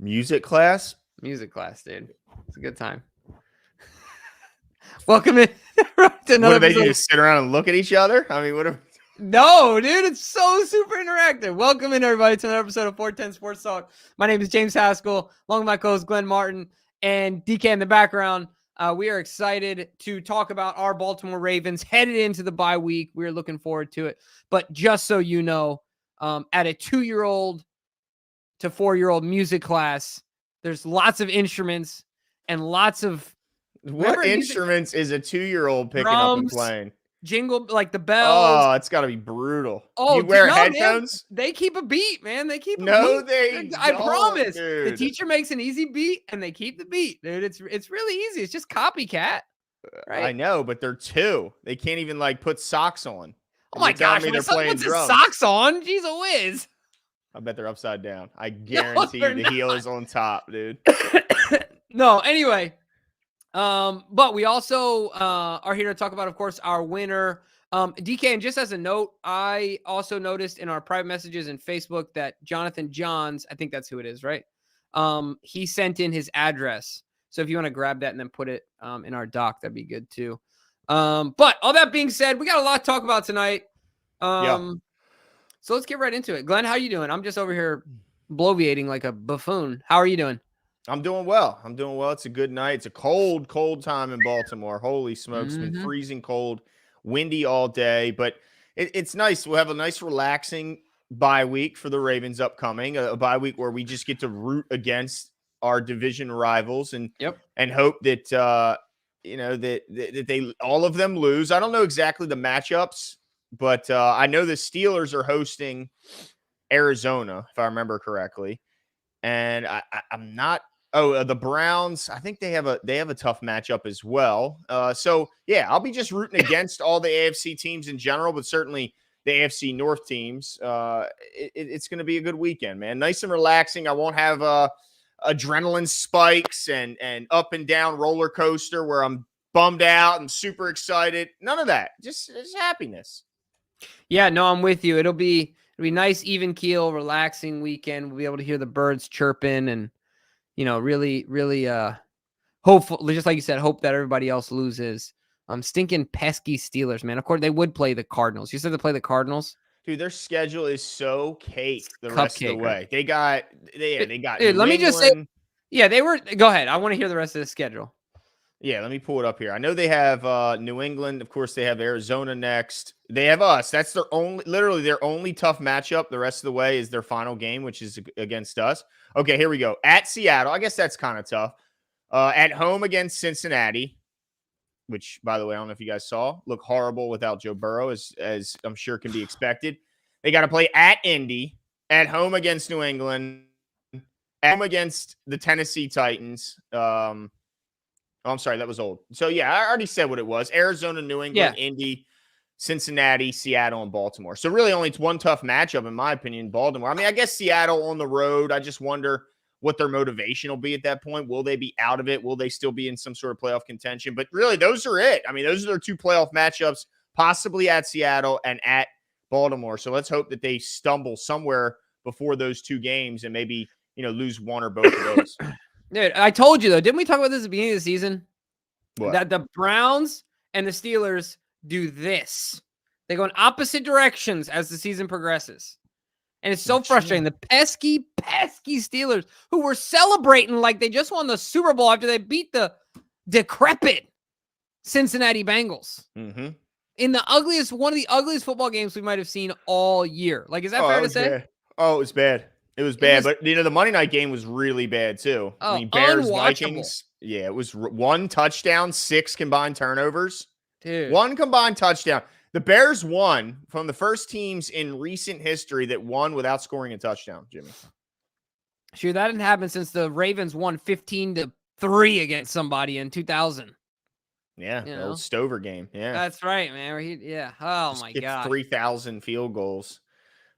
Music class? Music class, dude. It's a good time. Welcome in to What another do they do? episode. Just sit around and look at each other? I mean, what are... No, dude, it's so super interactive. Welcome in, everybody, to another episode of 410 Sports Talk. My name is James Haskell, along with my co-host Glenn Martin and DK in the background. We are excited to talk about our Baltimore Ravens headed into the bye week. We're looking forward to it. But just so you know, at a 2-year-old to 4-year-old music class, there's lots of instruments and lots of What instruments is a 2-year-old picking up and drums, playing? jingle, like the bells. Oh, it's got to be brutal. Oh, You wear no, headphones? man, they keep a beat, man. They keep a No, beat. they I don't, promise. dude. The teacher makes an easy beat, and they keep the beat, dude. It's really easy. It's just copycat, right? I know, but they're 2. They can't even like put socks on. Oh my gosh, my son puts his socks on. Jeez, a whiz. I bet they're upside down. I guarantee you the heel is on top, dude. No, anyway. But we also are here to talk about, of course, our winner. DK, and just as a note, I also noticed in our private messages in Facebook that Jonathan Johns, I think that's who it is, right? He sent in his address. So if you want to grab that and then put it in our doc, that'd be good too. But all that being said, we got a lot to talk about tonight. So let's get right into it. Glenn, how you doing? I'm just over here bloviating like a buffoon. How are you doing? I'm doing well. It's a good night. It's a cold, cold time in Baltimore. Holy smokes. It's been freezing cold, windy all day, but it's nice. We'll have a nice relaxing bye week for the Ravens upcoming, a bye week where we just get to root against our division rivals and hope that, that they, all of them lose. I don't know exactly the matchups, but I know the Steelers are hosting Arizona, if I remember correctly. And I'm not. The Browns, I think they have a tough matchup as well. So yeah, I'll be just rooting against all the AFC teams in general, but certainly the AFC North teams. It's going to be a good weekend, man. Nice and relaxing. I won't have adrenaline spikes and up and down roller coaster where I'm bummed out and super excited. None of that. Just happiness. Yeah, no, I'm with you. It'll be nice, even keel, relaxing weekend. We'll be able to hear the birds chirping and, really, really hopeful. Just like you said, hope that everybody else loses. Stinking pesky Steelers, man. Of course, they would play the Cardinals. You said they play the Cardinals? Dude, their schedule is so cake the rest of the way. Right? They got Dude, let me just say, go ahead. I want to hear the rest of the schedule. Yeah, let me pull it up here. I know they have New England. Of course, they have Arizona next. They have us. That's their only tough matchup. The rest of the way is their final game, which is against us. Okay, here we go. At Seattle. I guess that's kind of tough. At home against Cincinnati, which, by the way, I don't know if you guys saw, look horrible without Joe Burrow, as I'm sure can be expected. They got to play at Indy, at home against New England, at home against the Tennessee Titans. Oh, I'm sorry, that was old. So, yeah, I already said what it was. Arizona, New England, Indy, Cincinnati, Seattle, and Baltimore. So, really only one tough matchup, in my opinion, Baltimore. I mean, I guess Seattle on the road. I just wonder what their motivation will be at that point. Will they be out of it? Will they still be in some sort of playoff contention? But really, those are it. I mean, those are their 2 playoff matchups, possibly at Seattle and at Baltimore. So, let's hope that they stumble somewhere before those 2 games and maybe, lose one or both of those. Dude, I told you, though, didn't we talk about this at the beginning of the season? What? That the Browns and the Steelers do this. They go in opposite directions as the season progresses. And it's so frustrating. The pesky, pesky Steelers who were celebrating like they just won the Super Bowl after they beat the decrepit Cincinnati Bengals. Mm-hmm. In one of the ugliest football games we might have seen all year. Like, is that fair to say? Bad. Oh, it was bad. It was bad, but the Monday night game was really bad too. Oh, I mean, Bears, Vikings. Yeah, it was 1 touchdown, 6 combined turnovers. Dude. 1 combined touchdown. The Bears won from the first teams in recent history that won without scoring a touchdown, Jimmy. Sure, that didn't happen since the Ravens won 15-3 against somebody in 2000. Yeah, the old Stover game. Yeah. That's right, man. Oh, my God. 3,000 field goals.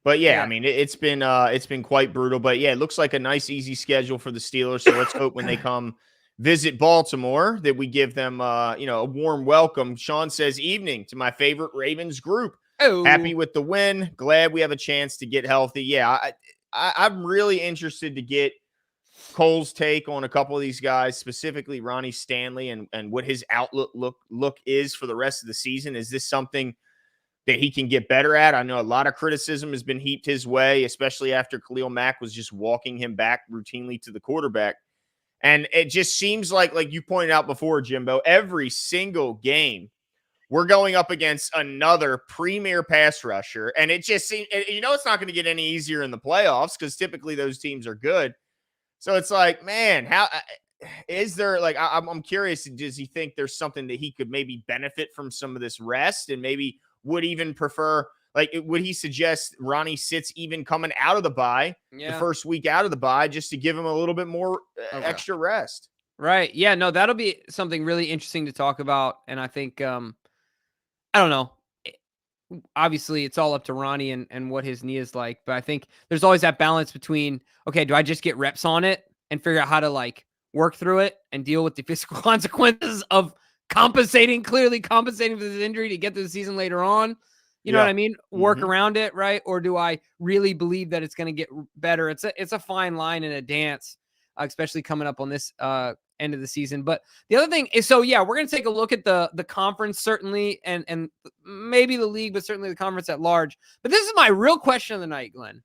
But yeah, I mean, it's been quite brutal. But yeah, it looks like a nice, easy schedule for the Steelers. So let's hope when they come visit Baltimore that we give them, a warm welcome. Sean says, evening to my favorite Ravens group. Oh. Happy with the win. Glad we have a chance to get healthy. Yeah, I'm really interested to get Cole's take on a couple of these guys, specifically Ronnie Stanley, and what his outlook look is for the rest of the season. Is this something that he can get better at? I know a lot of criticism has been heaped his way, especially after Khalil Mack was just walking him back routinely to the quarterback. And it just seems like you pointed out before, Jimbo, every single game we're going up against another premier pass rusher. And it just seems, it's not going to get any easier in the playoffs because typically those teams are good. So it's like, man, how is there I'm curious, does he think there's something that he could maybe benefit from some of this rest and maybe would even prefer, would he suggest Ronnie sits even coming out of the bye, the first week out of the bye, just to give him a little bit more extra rest? Right. Yeah, no, that'll be something really interesting to talk about. And I think, I don't know. Obviously, it's all up to Ronnie and what his knee is like. But I think there's always that balance between, okay, do I just get reps on it and figure out how to work through it and deal with the physical consequences of clearly compensating for this injury to get to the season later on? You know what I mean? Work around it, right? Or do I really believe that it's going to get better? It's a fine line and a dance, especially coming up on this end of the season. But the other thing is, we're going to take a look at the conference, certainly, and maybe the league, but certainly the conference at large. But this is my real question of the night, Glenn.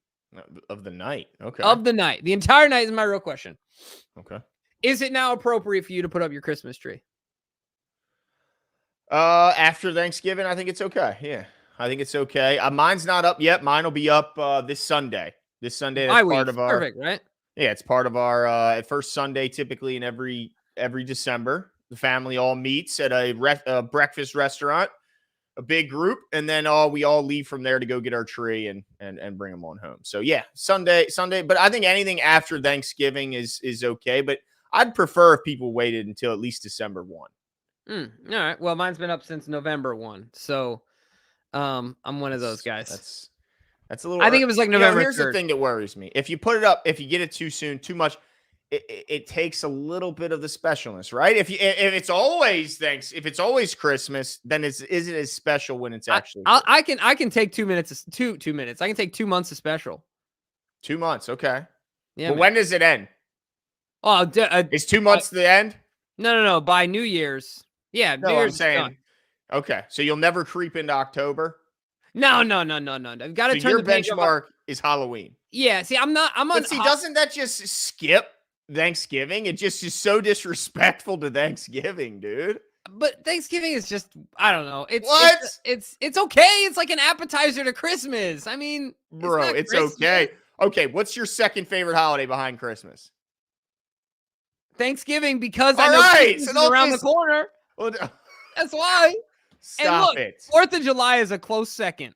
Of the night. Okay. Of the night. The entire night is my real question. Okay. Is it now appropriate for you to put up your Christmas tree? After Thanksgiving, I think it's okay. Yeah. I think it's okay. Mine's not up yet. Mine will be up this Sunday. This Sunday, that's part of our perfect, right? Yeah, it's part of our first Sunday typically in every December. The family all meets at a breakfast restaurant, a big group, and then we all leave from there to go get our tree and bring them on home. So yeah, Sunday, but I think anything after Thanksgiving is okay, but I'd prefer if people waited until at least December 1. All right. Well, mine's been up since November 1. So I'm one of those guys. That's a little. I think it was November. Here's 3rd. the thing that worries me: if you put it up, if you get it too soon, too much, it takes a little bit of the specialness, right? If it's always if it's always Christmas, then is it as special when it's actually? I can take 2 minutes. 2 minutes. I can take 2 months of special. 2 months, okay. Yeah. But when does it end? Oh, is 2 months the end? No. By New Year's. Yeah. No, New Year's I'm saying. Okay, so you'll never creep into October. No. I've got to turn your the page benchmark is Halloween. Yeah. See, I'm on. But see, doesn't that just skip Thanksgiving? It just is so disrespectful to Thanksgiving, dude. But Thanksgiving is just, I don't know. It's okay. It's like an appetizer to Christmas. I mean, bro, it's okay. Okay, what's your second favorite holiday behind Christmas? Thanksgiving, because I know Christmas is around the corner. Well, that's why. Stop it. 4th of July is a close second.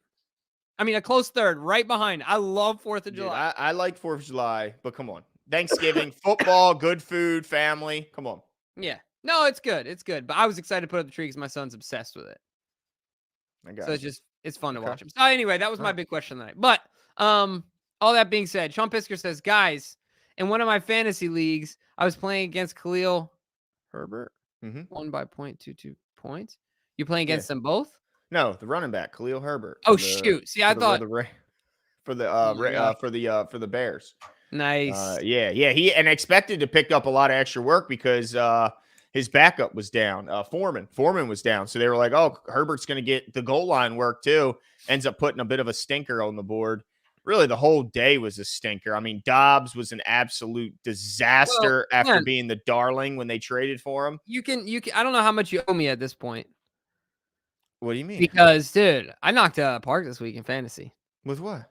I mean, a close third, right behind. I love 4th of July. I like 4th of July, but come on. Thanksgiving, football, good food, family. Come on. Yeah. No, it's good. It's good. But I was excited to put up the tree because my son's obsessed with it. So it's fun to watch him. So anyway, that was my big question tonight. But all that being said, Sean Pisker says, guys, in one of my fantasy leagues, I was playing against Khalil Herbert. Won by 0.22 points. You playing against them both? No, the running back, Khalil Herbert. Oh shoot! See, I thought for the Bears. Nice. Yeah. He expected to pick up a lot of extra work because his backup was down. Foreman was down, so they were like, "Oh, Herbert's going to get the goal line work too." Ends up putting a bit of a stinker on the board. Really, the whole day was a stinker. I mean, Dobbs was an absolute disaster after being the darling when they traded for him. You can. I don't know how much you owe me at this point. What do you mean? Because, dude, I knocked out a park this week in fantasy. With what?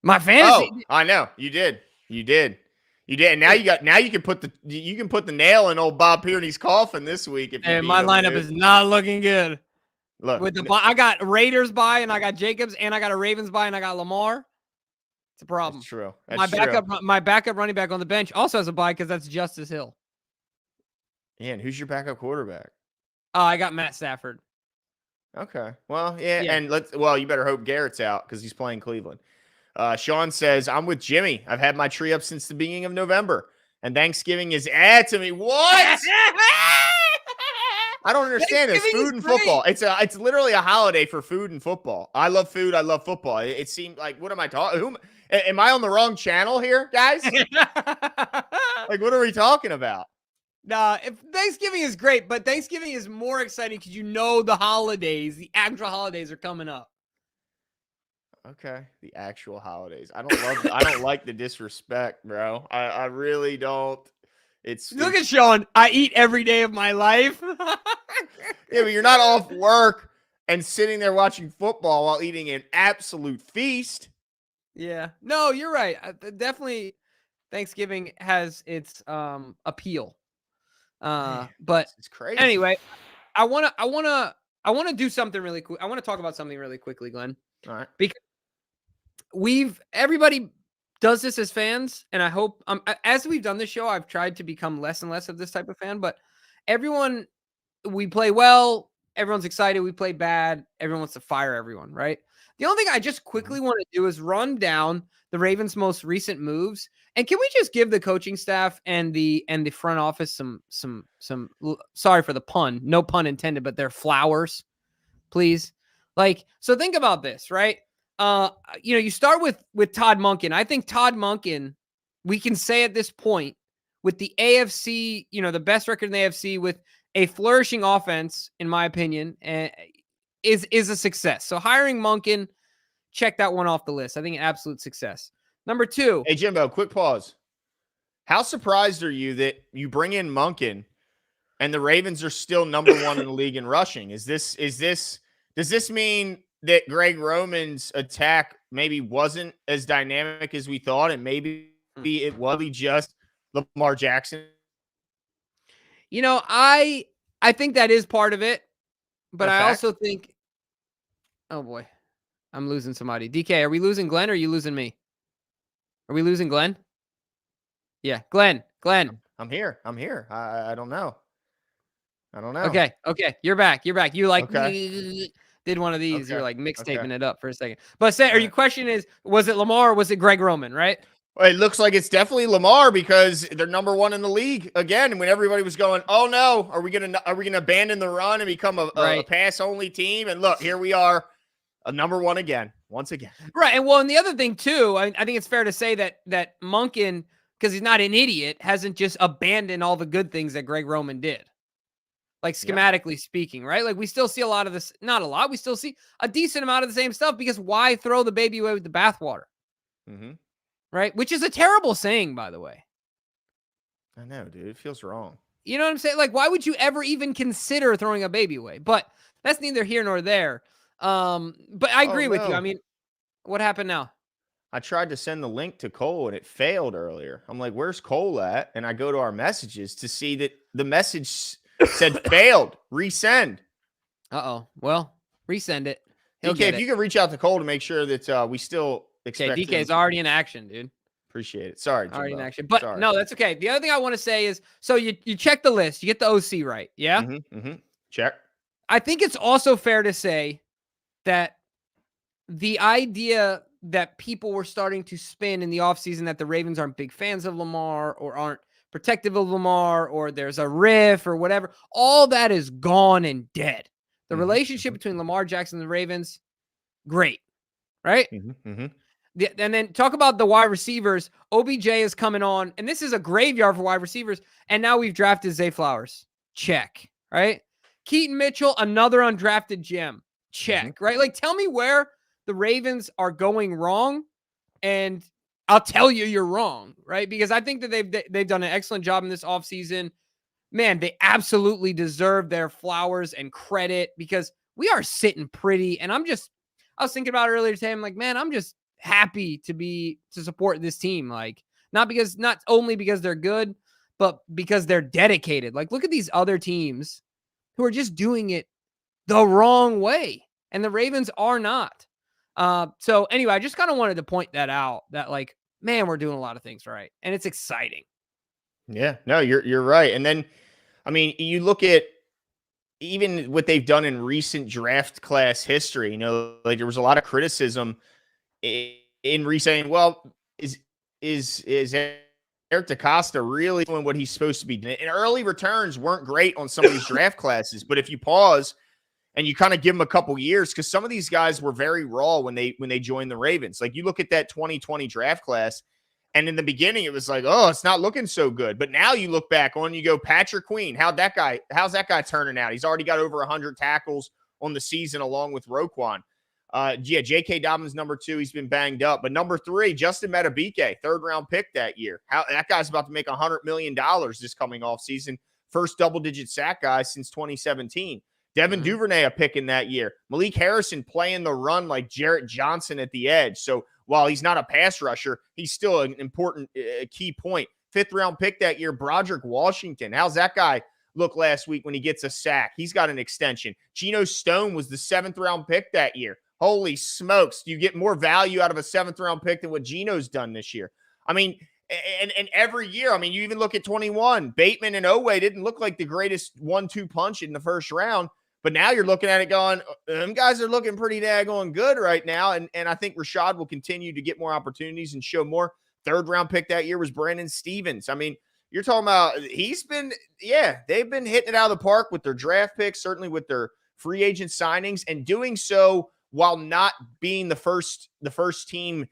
My fantasy. Oh, I know you did. And now you can put the nail in old Bob Pearney's coffin this week. If my lineup is not looking good. Look, with I got Raiders bye, and I got Jacobs, and I got a Ravens bye, and I got Lamar. It's a problem. That's true. My backup running back on the bench also has a bye because that's Justice Hill. Yeah, and who's your backup quarterback? I got Matt Stafford. Okay. Well, yeah. And you better hope Garrett's out because he's playing Cleveland. Sean says, I'm with Jimmy. I've had my tree up since the beginning of November, and Thanksgiving is to me. What? I don't understand this. Food and football. It's literally a holiday for food and football. I love food. I love football. It seemed like, what am I talking? Am I on the wrong channel here, guys? Like, what are we talking about? Nah, if Thanksgiving is great, but Thanksgiving is more exciting because the holidays, the actual holidays are coming up. Okay, the actual holidays. I don't like the disrespect, bro. I really don't. Look at Sean. I eat every day of my life. Yeah, but you're not off work and sitting there watching football while eating an absolute feast. Yeah. No, you're right. Definitely Thanksgiving has its appeal. Man, But it's crazy. anyway, I want to do something really quick. I want to talk about something really quickly, Glenn. All right. Because everybody does this as fans, and I hope as we've done this show, I've tried to become less and less of this type of fan, but everyone, we play well, everyone's excited, we play bad, everyone wants to fire everyone, right? The only thing I just quickly want to do is run down the Ravens' most recent moves. And can we just give the coaching staff and the front office some sorry for the pun, no pun intended, but they're flowers, please? Like, so think about this, right? You start with Todd Monken. I think Todd Monken, we can say at this point, with the AFC, the best record in the AFC with a flourishing offense, in my opinion, is a success. So hiring Monken, check that one off the list. I think an absolute success. Number 2. Hey, Jimbo, quick pause. How surprised are you that you bring in Monken and the Ravens are still number 1 in the league in rushing? Does this mean that Greg Roman's attack maybe wasn't as dynamic as we thought, and maybe it was just Lamar Jackson? I think that is part of it, but I also think, oh boy, I'm losing somebody. DK, are we losing Glenn or are you losing me? Are we losing Glenn? Yeah, Glenn. I'm here. I don't know. Okay. You're back. You like did one of these. Okay. You're like mixtaping it up for a second. But your question is, was it Lamar or was it Greg Roman, right? Well, it looks like it's definitely Lamar because they're number 1 in the league again. When everybody was going, oh no, are we gonna abandon the run and become a pass only team? And look, here we are, a number 1 again, once again. Right, and the other thing too, I think it's fair to say that Monken, because he's not an idiot, hasn't just abandoned all the good things that Greg Roman did. Like schematically speaking, right? Like we still see a lot of this, not a lot. We still see a decent amount of the same stuff because why throw the baby away with the bathwater? Mm-hmm. Right? Which is a terrible saying, by the way. I know, dude. It feels wrong. You know what I'm saying? Like, why would you ever even consider throwing a baby away? But that's neither here nor there. But I agree with you. I mean, what happened now? I tried to send the link to Cole and it failed earlier. I'm like, where's Cole at? And I go to our messages to see that the message said failed. Resend. Well, resend it. Okay, if you can reach out to Cole to make sure that we still expect. Okay, DK is already in action, dude. Appreciate it. Sorry, Jimbo. Already in action. But no, that's okay. The other thing I want to say is, so you check the list. You get the OC right. Yeah? Check. I think it's also fair to say that the idea that people were starting to spin in the offseason that the Ravens aren't big fans of Lamar or aren't protective of Lamar or there's a riff or whatever, all that is gone and dead. The relationship between Lamar Jackson and the Ravens, great, right? And then talk about the wide receivers. OBJ is coming on, and this is a graveyard for wide receivers, and now we've drafted Zay Flowers. Check, right? Keaton Mitchell, another undrafted gem. Check, right? Like, tell me where the Ravens are going wrong, and I'll tell you you're wrong, right? Because I think that they've done an excellent job in this offseason. Man, they absolutely deserve their flowers and credit because we are sitting pretty. And I was thinking about it earlier today. I'm like, man, I'm just happy to support this team. Like, not only because they're good, but because they're dedicated. Like, look at these other teams who are just doing it the wrong way. And the Ravens are not. So anyway, I just kind of wanted to point that out that, like, man, we're doing a lot of things right. And it's exciting. Yeah, no, you're right. And then, I mean, you look at even what they've done in recent draft class history, like there was a lot of criticism in saying, well, is Eric DaCosta really doing what he's supposed to be doing? And early returns weren't great on some of these draft classes, but if you pause and you kind of give them a couple years, because some of these guys were very raw when they joined the Ravens. Like you look at that 2020 draft class, And in the beginning, it was like, oh, it's not looking so good. But now you look back on, you go, Patrick Queen, how's that guy turning out? He's already got over 100 tackles on the season along with Roquan. J.K. Dobbins, number 2, he's been banged up. But number 3, Justin Metabike, 3rd-round pick that year. That guy's about to make $100 million this coming off season. First double-digit sack guy since 2017. Devin Duvernay a pick in that year. Malik Harrison playing the run like Jarrett Johnson at the edge. So while he's not a pass rusher, he's still an important key point. 5th-round pick that year, Broderick Washington. How's that guy look last week when he gets a sack? He's got an extension. Geno Stone was the 7th-round pick that year. Holy smokes. You get more value out of a 7th-round pick than what Geno's done this year. I mean, and every year, I mean, you even look at 21. Bateman and Oweh didn't look like the greatest 1-2 punch in the first round. But now you're looking at it going, them guys are looking pretty daggone good right now. And I think Rashad will continue to get more opportunities and show more. 3rd-round pick that year was Brandon Stevens. I mean, you're talking about they've been hitting it out of the park with their draft picks, certainly with their free agent signings, and doing so while not being the first team,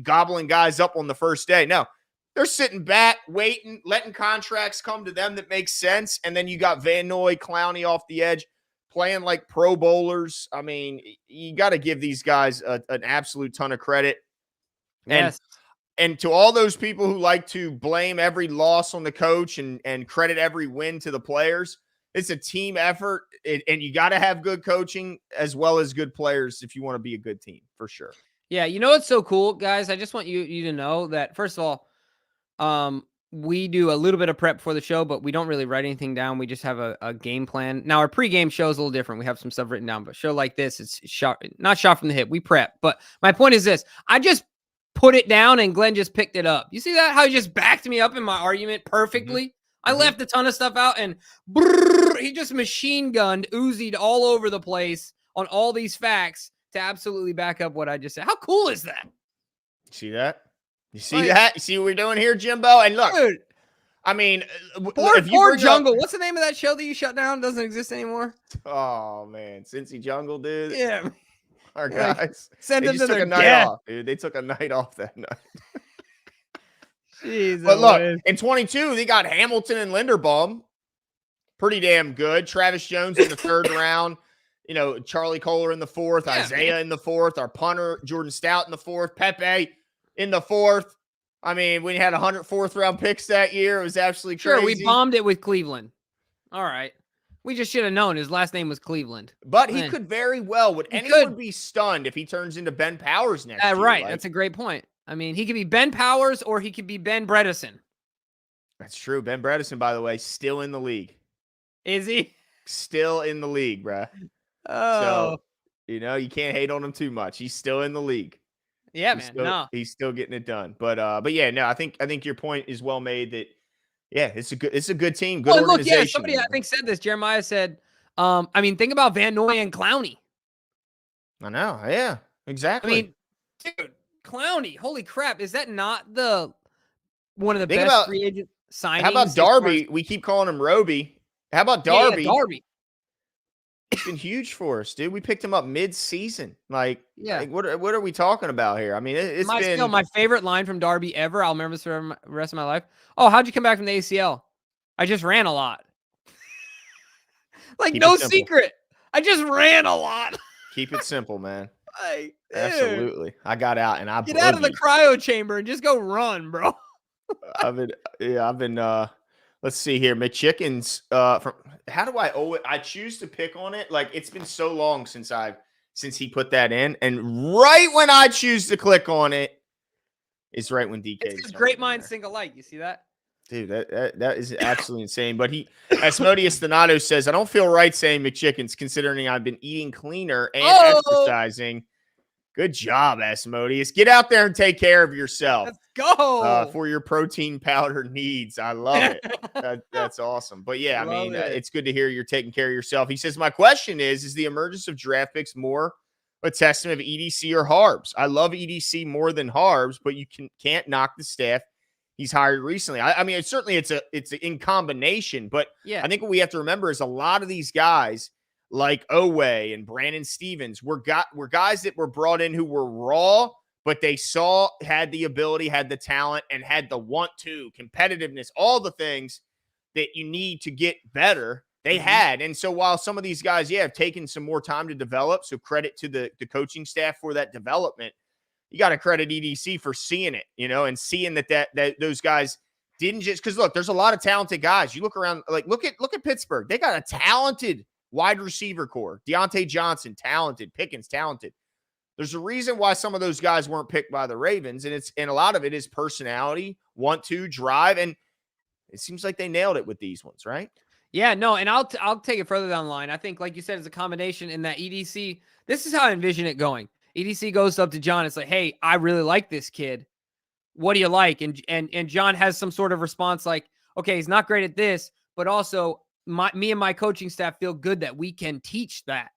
gobbling guys up on the first day. No, they're sitting back, waiting, letting contracts come to them that make sense. And then you got Van Noy, Clowney off the edge, playing like Pro Bowlers. I mean, you got to give these guys an absolute ton of credit. Yes. And to all those people who like to blame every loss on the coach and credit every win to the players, it's a team effort, and you got to have good coaching as well as good players if you want to be a good team, for sure. Yeah, you know what's so cool, guys? I just want you to know that, first of all, we do a little bit of prep for the show, but we don't really write anything down. We just have a game plan. Now, our pregame show is a little different. We have some stuff written down, but a show like this, it's not shot from the hip. We prep. But my point is this. I just put it down, and Glenn just picked it up. You see that? How he just backed me up in my argument perfectly? I left a ton of stuff out, and he just machine gunned, Uzi'd all over the place on all these facts to absolutely back up what I just said. How cool is that? See that? You see that? You see what we're doing here, Jimbo? And look, dude, I mean, poor Jungle. What's the name of that show that you shut down? Doesn't exist anymore. Oh man, Cincy Jungle, dude. Yeah, our guys. Send them to their night off, dude. They took a night off that night. Jeez, but look, in 22, they got Hamilton and Linderbaum. Pretty damn good. Travis Jones in the 3rd round. Charlie Kohler in the 4th. Isaiah in the 4th. Our punter, Jordan Stout in the 4th. Pepe in the 4th. I mean, we had 104th round picks that year. It was absolutely crazy. Sure, we bombed it with Cleveland. All right. We just should have known his last name was Cleveland. But he could very well. Would anyone be stunned if he turns into Ben Powers next year? Right. That's a great point. I mean, he could be Ben Powers or he could be Ben Bredesen. That's true. Ben Bredesen, by the way, still in the league. Is he? Still in the league, bruh. Oh. So, you can't hate on him too much. He's still in the league. Yeah, He's still getting it done. But yeah, no, I think your point is well made that, yeah, it's a good team, good organization. Look, somebody I think said this. Jeremiah said, think about Van Noy and Clowney. I know. Yeah, exactly. I mean, dude, Clowney, holy crap. Is that not one of the best free agent signings? How about Darby? We keep calling him Roby. How about Darby? Yeah, Darby. It's been huge for us, dude. We picked him up mid-season. Like what are we talking about here? I mean, it's been my favorite line from Darby ever. I'll remember this for the rest of my life. Oh, how'd you come back from the ACL? I just ran a lot. No secret. I just ran a lot. Keep it simple, man. Absolutely. I got out and I get out of the cryo chamber and just go run, bro. I've been let's see here. McChickens how do I owe it? I choose to pick on it. Like, it's been so long since he put that in. And right when I choose to click on it, it's right when DK. It's great minds think alike. You see that? Dude, that is absolutely insane. But Asmodeus Donato says, I don't feel right saying McChickens considering I've been eating cleaner and exercising. Good job, Asmodeus. Get out there and take care of yourself. Let's go. For your protein powder needs. I love it. That's awesome. But yeah, I mean, it's good to hear you're taking care of yourself. He says, my question is the emergence of draft picks more a testament of EDC or Harbs? I love EDC more than Harbs, but you can't knock the staff he's hired recently. I mean, it's in combination, but I think what we have to remember is a lot of these guys like Oweh and Brandon Stevens were guys that were brought in who were raw, but they had the ability, had the talent, and had the want to, competitiveness, all the things that you need to get better. They had. And so while some of these guys, have taken some more time to develop, so credit to the coaching staff for that development, you got to credit EDC for seeing it, and seeing that those guys didn't just, because look, there's a lot of talented guys. You look around, like look at Pittsburgh. They got a talented wide receiver core. Deontay Johnson, talented. Pickens, talented. There's a reason why some of those guys weren't picked by the Ravens, and a lot of it is personality, want to, drive, and it seems like they nailed it with these ones, right? Yeah, no, and I'll take it further down the line. I think, like you said, it's a combination in that EDC. This is how I envision it going. EDC goes up to John. It's like, hey, I really like this kid. What do you like? And John has some sort of response like, okay, he's not great at this, but also me and my coaching staff feel good that we can teach that.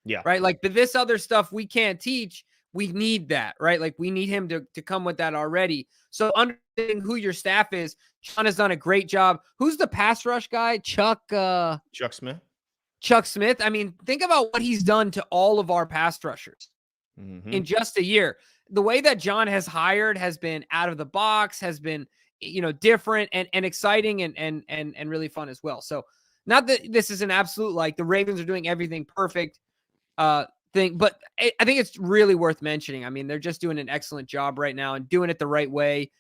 Yeah. Right. Like, but this other stuff we can't teach. We need that, right? Like, we need him to come with that already. So understanding who your staff is, John has done a great job. Who's the pass rush guy? Chuck Smith. Chuck Smith. I mean, think about what he's done to all of our pass rushers in just a year. The way that John has hired has been out of the box, has been, different and exciting and really fun as well. So not that this is an absolute, like, the Ravens are doing everything perfect thing, but I think it's really worth mentioning. I mean, they're just doing an excellent job right now and doing it the right way.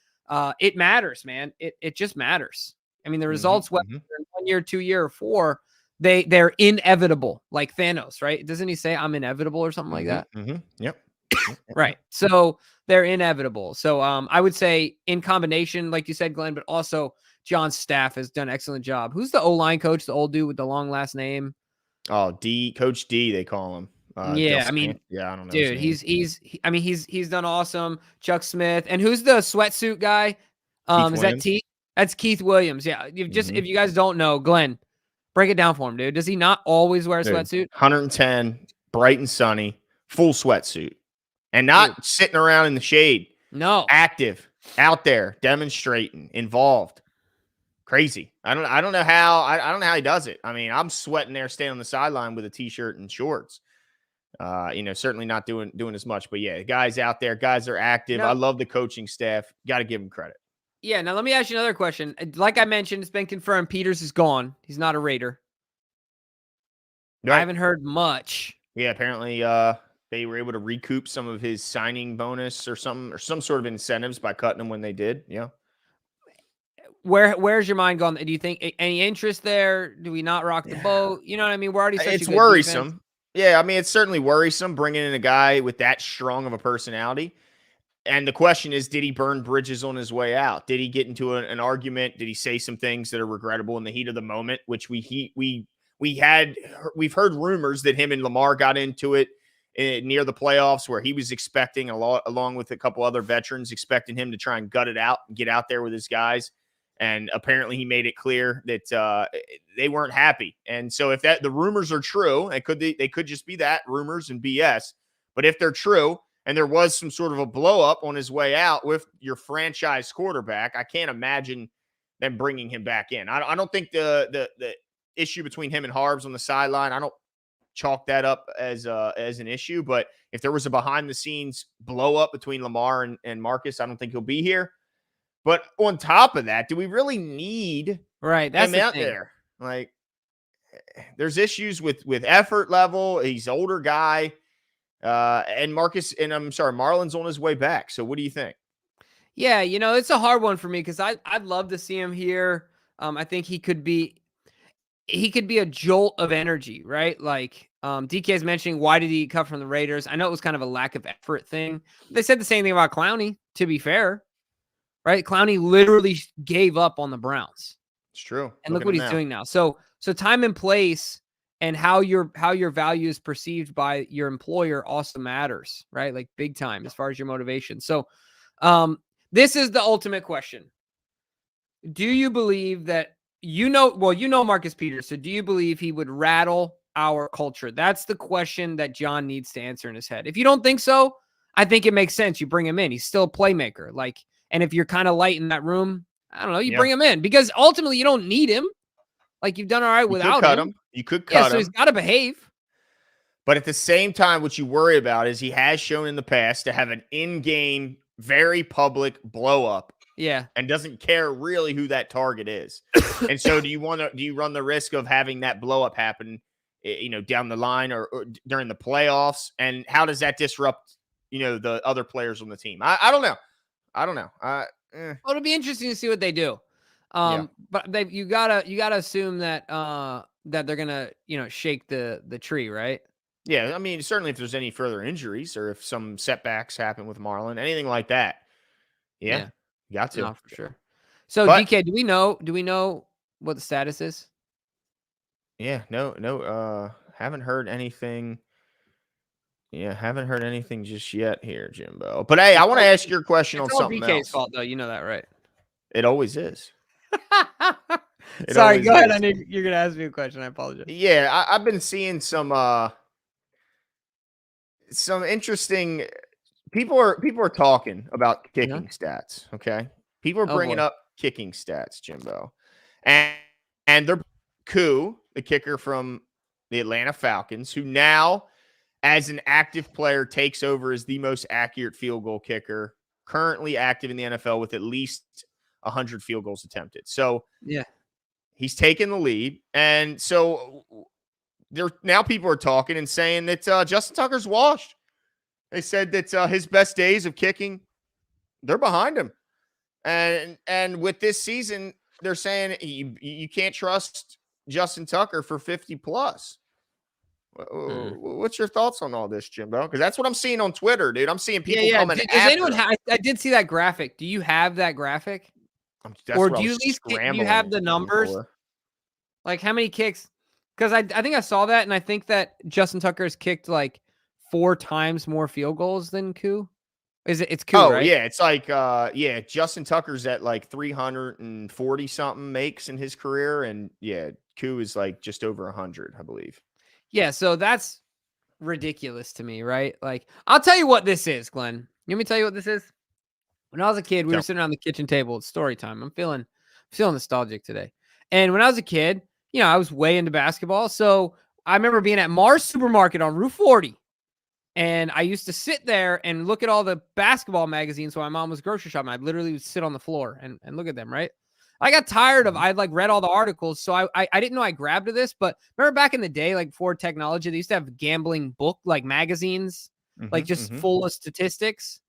It matters, man. It just matters. I mean, the results, whether in 1 year, 2 year, or 4, they're inevitable, like Thanos, right? Doesn't he say I'm inevitable or something like that? Yep. Right. So they're inevitable. So I would say in combination, like you said, Glenn, but also John's staff has done an excellent job. Who's the O-line coach, the old dude with the long last name? Oh, Coach D, they call him. Yeah, I mean, I don't know. Dude, he's done awesome. Chuck Smith. And who's the sweatsuit guy? Is that T? That's Keith Williams. Yeah. If you guys don't know, Glenn, break it down for him, dude. Does he not always wear a sweatsuit? 110, bright and sunny, full sweatsuit. And not sitting around in the shade. No. Active, out there, demonstrating, involved. Crazy. I don't know how I don't know how he does it. I mean, I'm sweating there, standing on the sideline with a t-shirt and shorts. Certainly not doing as much, but yeah, guys out there, guys are active. I love the coaching staff. Got to give them credit. Yeah. Now let me ask you another question. Like I mentioned, it's been confirmed Peters is gone. He's not a Raider. Right. I haven't heard much. Yeah. Apparently, they were able to recoup some of his signing bonus or some sort of incentives by cutting him when they did. Yeah. Where's your mind gone? Do you think any interest there? Do we not rock the boat? You know what I mean? We're already such it's a good worrisome. Defense. Yeah, I mean, it's certainly worrisome bringing in a guy with that strong of a personality. And the question is, did he burn bridges on his way out? Did he get into an argument? Did he say some things that are regrettable in the heat of the moment? Which we've heard rumors that him and Lamar got into it near the playoffs, where he was expecting along with a couple other veterans, expecting him to try and gut it out and get out there with his guys. And apparently he made it clear that they weren't happy. And so if the rumors are true, they could just be that, rumors and BS. But if they're true and there was some sort of a blow up on his way out with your franchise quarterback, I can't imagine them bringing him back in. I don't think the issue between him and Harbs on the sideline, I don't chalk that up as an issue. But if there was a behind the scenes blow up between Lamar and Marcus, I don't think he'll be here. But on top of that, do we really need that's him out there? Like, there's issues with effort level. He's an older guy. And Marlon's on his way back. So what do you think? Yeah, it's a hard one for me because I'd love to see him here. I think he could be a jolt of energy, right? Like DK is mentioning, why did he cut from the Raiders? I know it was kind of a lack of effort thing. They said the same thing about Clowney, to be fair. Right? Clowney literally gave up on the Browns. It's true. And look what he's doing now. So time and place and how your value is perceived by your employer also matters, right? Like big time as far as your motivation. So this is the ultimate question. Do you believe that Marcus Peters, so do you believe he would rattle our culture? That's the question that John needs to answer in his head. If you don't think so, I think it makes sense. You bring him in. He's still a playmaker. And if you're kind of light in that room, I don't know, you bring him in because ultimately you don't need him. Like, you've done all right without him. You could cut him. So he's got to behave. But at the same time, what you worry about is he has shown in the past to have an in-game, very public blow up Yeah. and doesn't care really who that target is. And so do you run the risk of having that blow up happen, down the line or during the playoffs? And how does that disrupt, the other players on the team? I don't know. I don't know. Well, it'll be interesting to see what they do. Yeah. But you gotta assume that that they're gonna shake the tree, right? Yeah, I mean, certainly if there's any further injuries or if some setbacks happen with Marlon, anything like that. Yeah, Yeah, got to. no, for sure. So But DK, do we know what the status is? yeah, no, haven't heard anything. Yeah, haven't heard anything just yet here, Jimbo. But hey, I It's want to all ask your question on it's all something DK's else. fault though. You know that, right? It always is. It Sorry, always go ahead. is. You're gonna ask me a question. I apologize. Yeah, I've been seeing some interesting people are talking about Yeah. kicking stats. Okay, people are Oh bringing boy. up kicking stats, Jimbo, and they're Koo, the kicker from the Atlanta Falcons, who now, as an active player, takes over as the most accurate field goal kicker currently active in the NFL with at least 100 field goals attempted. So Yeah. he's taken the lead, and so now people are talking and saying that Justin Tucker's washed. They said that his best days of kicking, they're behind him. And with this season, they're saying you can't trust Justin Tucker for 50 plus. Mm. What's your thoughts on all this, Jimbo? Because that's what I'm seeing on Twitter, dude. I'm seeing Yeah, people yeah. coming Does after anyone him. I did see that graphic. Do you have that graphic? That's Or what I do you was at least do you scrambling have the looking numbers? for. Like how many kicks? Because I think I saw that, and I think that Justin Tucker has kicked like 4 times more field goals than Koo. It's Koo, Oh, right? yeah. It's like, Justin Tucker's at like 340 something makes in his career. And yeah, Koo is like just over 100, I believe. Yeah, so that's ridiculous to me, right? Like, I'll tell you what this is, Glenn. Let me tell you what this is. When I was a kid, we were Tell sitting around the kitchen table. It's story time. I'm feeling nostalgic today. And when I was a kid, I was way into basketball. So I remember being at Mars Supermarket on Route 40. And I used to sit there and look at all the basketball magazines while my mom was grocery shopping. I'd literally sit on the floor and look at them, right? I got tired of, Mhm. I'd like read all the articles. So I didn't know I grabbed to this, but remember back in the day, like before technology, they used to have gambling book, like magazines, like Mhm, just mhm, full of statistics.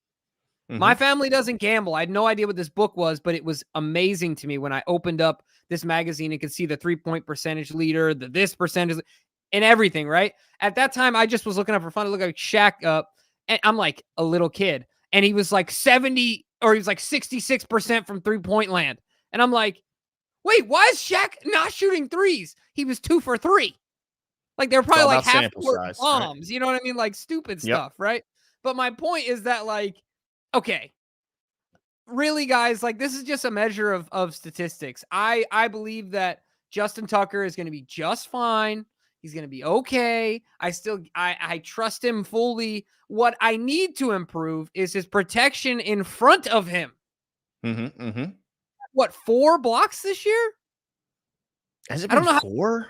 My mhm. family doesn't gamble. I had no idea what this book was, but it was amazing to me when I opened up this magazine and could see the 3-point percentage leader, the this percentage, and everything, right? At that time, I just was looking up for fun to look like Shaq up, and I'm like a little kid, and he was like 70 or he was like 66% from 3-point land. And I'm like, wait, why is Shaq not shooting threes? He was 2 for 3. Like they were It's probably all like about half sample court size, right? bombs. You know what I mean? Like stupid Yep. stuff, right? But my point is that, like, okay, really, guys, like this is just a measure of statistics. I believe that Justin Tucker is going to be just fine. He's going to be okay. I trust him fully. What I need to improve is his protection in front of him. Mhm, mhm. What, 4 blocks this year? Has it I don't been know how. 4?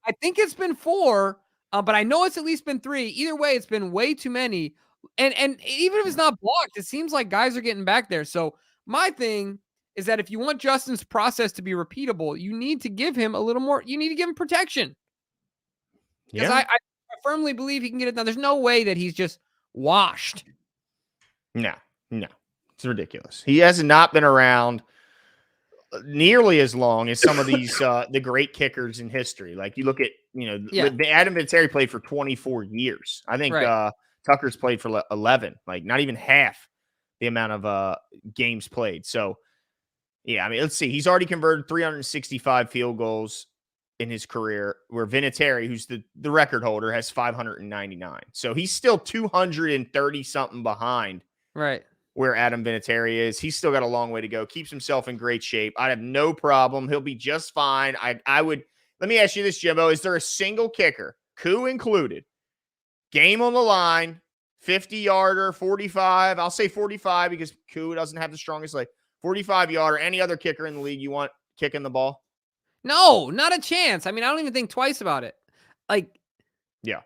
I think it's been 4, but I know it's at least been 3. Either way, it's been way too many. And even if it's not blocked, it seems like guys are getting back there. So my thing is that if you want Justin's process to be repeatable, you need to give him a little more. You need to give him protection because Yeah. I firmly believe he can get it done. There's no way that he's just washed. No, no. It's ridiculous. He has not been around nearly as long as some of these the great kickers in history. Like you look at, Yeah, Adam Vinatieri played for 24 years. I think right. Tucker's played for 11, like not even half the amount of games played. So, yeah, I mean, let's see. He's already converted 365 field goals in his career, where Vinatieri, who's the record holder, has 599. So he's still 230 something behind Right. where Adam Vinatieri is. He's still got a long way to go. Keeps himself in great shape. I'd have no problem. He'll be just fine. I would. Let me ask you this, Jimbo. Is there a single kicker, Koo included, game on the line, 50-yarder, 45? I'll say 45 because Koo doesn't have the strongest leg. 45-yarder, any other kicker in the league you want kicking the ball? No, not a chance. I mean, I don't even think twice about it. Like, Yeah.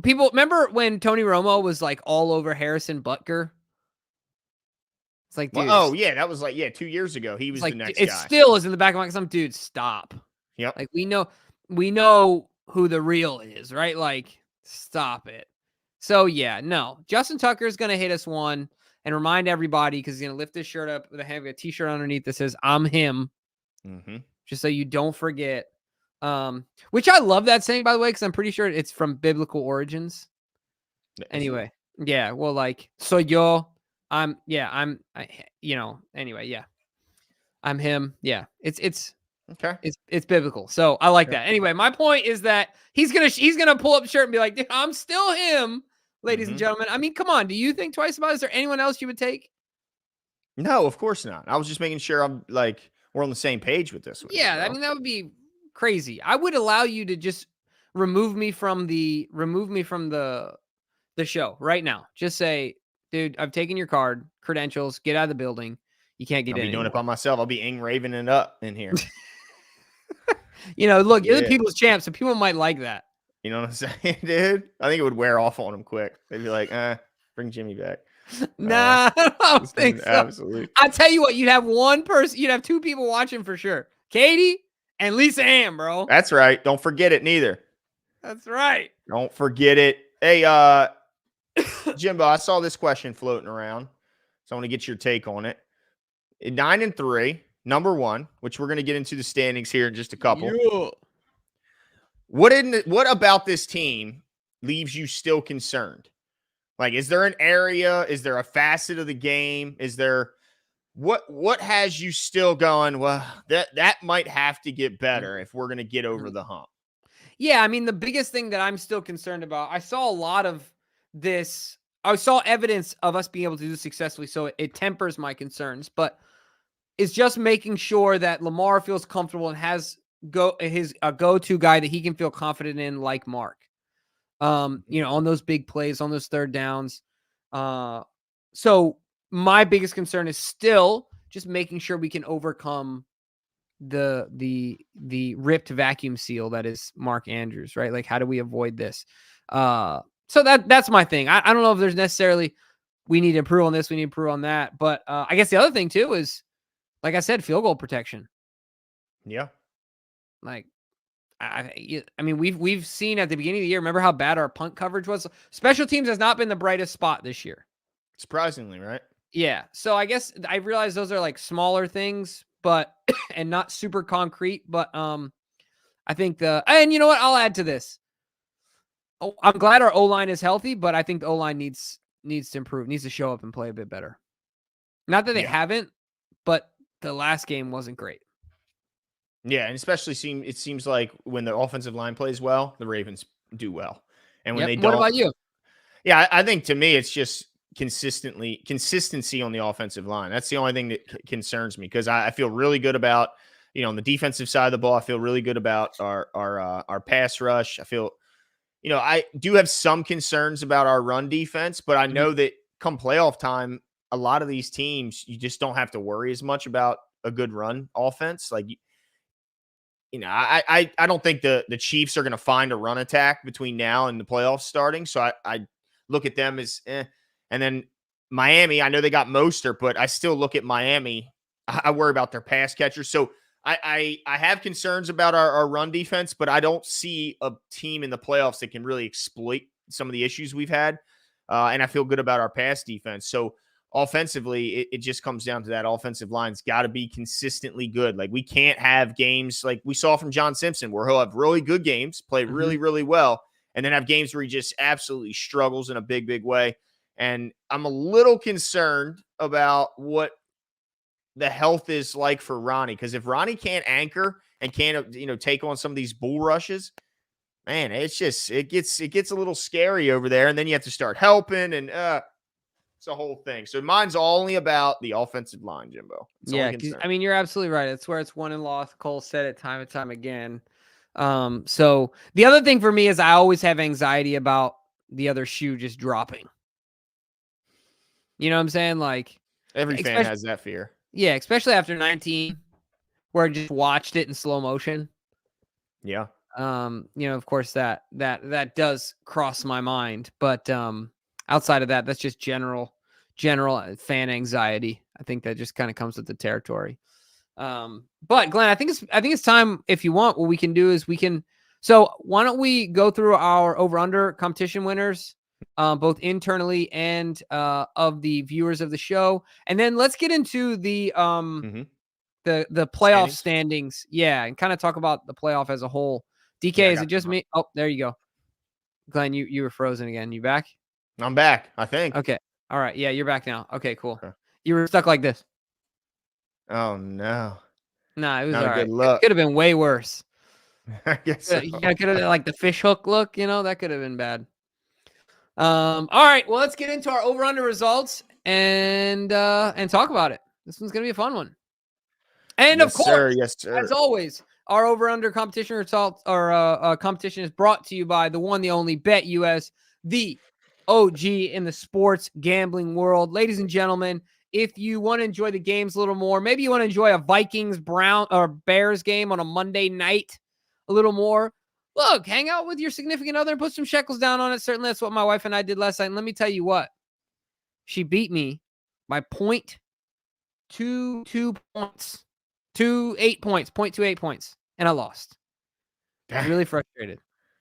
People remember when Tony Romo was like all over Harrison Butker? It's like, Well, dude, oh yeah, that was like 2 years ago. He it's was the like next it guy. still is in the back of my some dude. Stop. Yep. Like we know who the real is, right? Like, stop it. So yeah, no. Justin Tucker is gonna hit us one and remind everybody because he's gonna lift his shirt up with a t-shirt underneath that says "I'm him," Mm-hmm. just so you don't forget. Which I love that saying, by the way, because I'm pretty sure it's from biblical origins. Anyway, yeah. Well, like, so yo, anyway, yeah, I'm him. Yeah, Okay. it's biblical. So I like Yeah. that. Anyway, my point is that he's gonna pull up the shirt and be like, "Dude, I'm still him, ladies and Mm-hmm. gentlemen." I mean, come on. Do you think twice about it? Is there anyone else you would take? No, of course not. I was just making sure we're on the same page with this one, Yeah, I Jimbo. mean that would be crazy. I would allow you to just remove me from the show right now. Just say, dude, I've taken your card, credentials, get out of the building. You can't get I'll in be doing it by anymore. myself. I'll be Ravening up in here. Look, you're the Yeah. people's champ, so people might like that. You know what I'm saying, dude? I think it would wear off on them quick. They'd be like, bring Jimmy back. Nah, I don't This think is so. absolutely. I tell you what, you'd have two people watching for sure. Katie and Lisa Ann, bro. That's right. Don't forget it neither. That's right. Don't forget it. Hey, Jimbo, I saw this question floating around, so I want to get your take on it. 9-3, number one, which we're going to get into the standings here in just a couple. Yeah. What about this team leaves you still concerned? Like, is there an area? Is there a facet of the game? Is there what has you still going? Well, that might have to get better if we're going to get over the hump. Yeah, I mean, the biggest thing that I'm still concerned about, I saw a lot of this. I saw evidence of us being able to do this successfully, so it tempers my concerns. But it's just making sure that Lamar feels comfortable and has a go-to guy that he can feel confident in, like Mark. On those big plays, on those third downs. So my biggest concern is still just making sure we can overcome the ripped vacuum seal that is Mark Andrews, right? Like, how do we avoid this? So that's my thing. I don't know if there's necessarily we need to improve on this, we need to improve on that. But I guess the other thing too is, like I said, field goal protection. Yeah. Like, I mean, we've seen at the beginning of the year, remember how bad our punt coverage was? Special teams has not been the brightest spot this year. Surprisingly, right? Yeah. So I guess I realize those are like smaller things, but and not super concrete. But I think and you know what? I'll add to this. Oh, I'm glad our O-line is healthy, but I think the O-line needs to improve, needs to show up and play a bit better. Not that they haven't, but the last game wasn't great. Yeah, and especially it seems like when the offensive line plays well, the Ravens do well. And when they don't, what about you? Yeah, I think to me it's just consistency on the offensive line. That's the only thing that concerns me because I feel really good about, on the defensive side of the ball. I feel really good about our pass rush. I feel, I do have some concerns about our run defense, but I know that come playoff time, a lot of these teams, you just don't have to worry as much about a good run offense. Like, I don't think the Chiefs are going to find a run attack between now and the playoffs starting. So I look at them as And then Miami, I know they got Mostert, but I still look at Miami. I worry about their pass catchers. So I have concerns about our run defense, but I don't see a team in the playoffs that can really exploit some of the issues we've had. And I feel good about our pass defense. So offensively, it just comes down to that offensive line's got to be consistently good. Like, we can't have games like we saw from John Simpson where he'll have really good games, play really, really well, and then have games where he just absolutely struggles in a big, big way. And I'm a little concerned about what the health is like for Ronnie, because if Ronnie can't anchor and can't, take on some of these bull rushes, man, it gets a little scary over there. And then you have to start helping, and it's a whole thing. So mine's only about the offensive line, Jimbo. Yeah, I mean, you're absolutely right. It's where it's won and lost. Cole said it time and time again. So the other thing for me is I always have anxiety about the other shoe just dropping. You know what I'm saying? Like, every fan has that fear. Yeah, especially after 19, where I just watched it in slow motion. Yeah. Of course that does cross my mind, but outside of that, that's just general fan anxiety. I think that just kind of comes with the territory. But Glenn, I think it's time. If you want, what we can do is so why don't we go through our over under competition winners, both internally and of the viewers of the show, and then let's get into the the playoff standings. Yeah, and kind of talk about the playoff as a whole. DK, Yeah, is it just me? Oh, there you go. Glenn, you were frozen again. You back? I'm back, I think. Okay. All right. Yeah, you're back now. Okay, cool. Okay. You were stuck like this. Oh no. Nah, it was Not all a right. good It look. could have been way worse. I guess so. You could have like the fish hook look, that could have been bad. All right. Well, let's get into our over under results and talk about it. This one's gonna be a fun one. And Yes, of course, sir. Yes, sir. as always, our over under competition results or competition is brought to you by the one, the only BetUS, the OG in the sports gambling world. Ladies and gentlemen, if you want to enjoy the games a little more, maybe you want to enjoy a Vikings or Bears game on a Monday night a little more. Look, hang out with your significant other and put some shekels down on it. Certainly, that's what my wife and I did last night. And let me tell you what, she beat me by 0.22 points. 0.28 points, and I lost. I was really frustrated.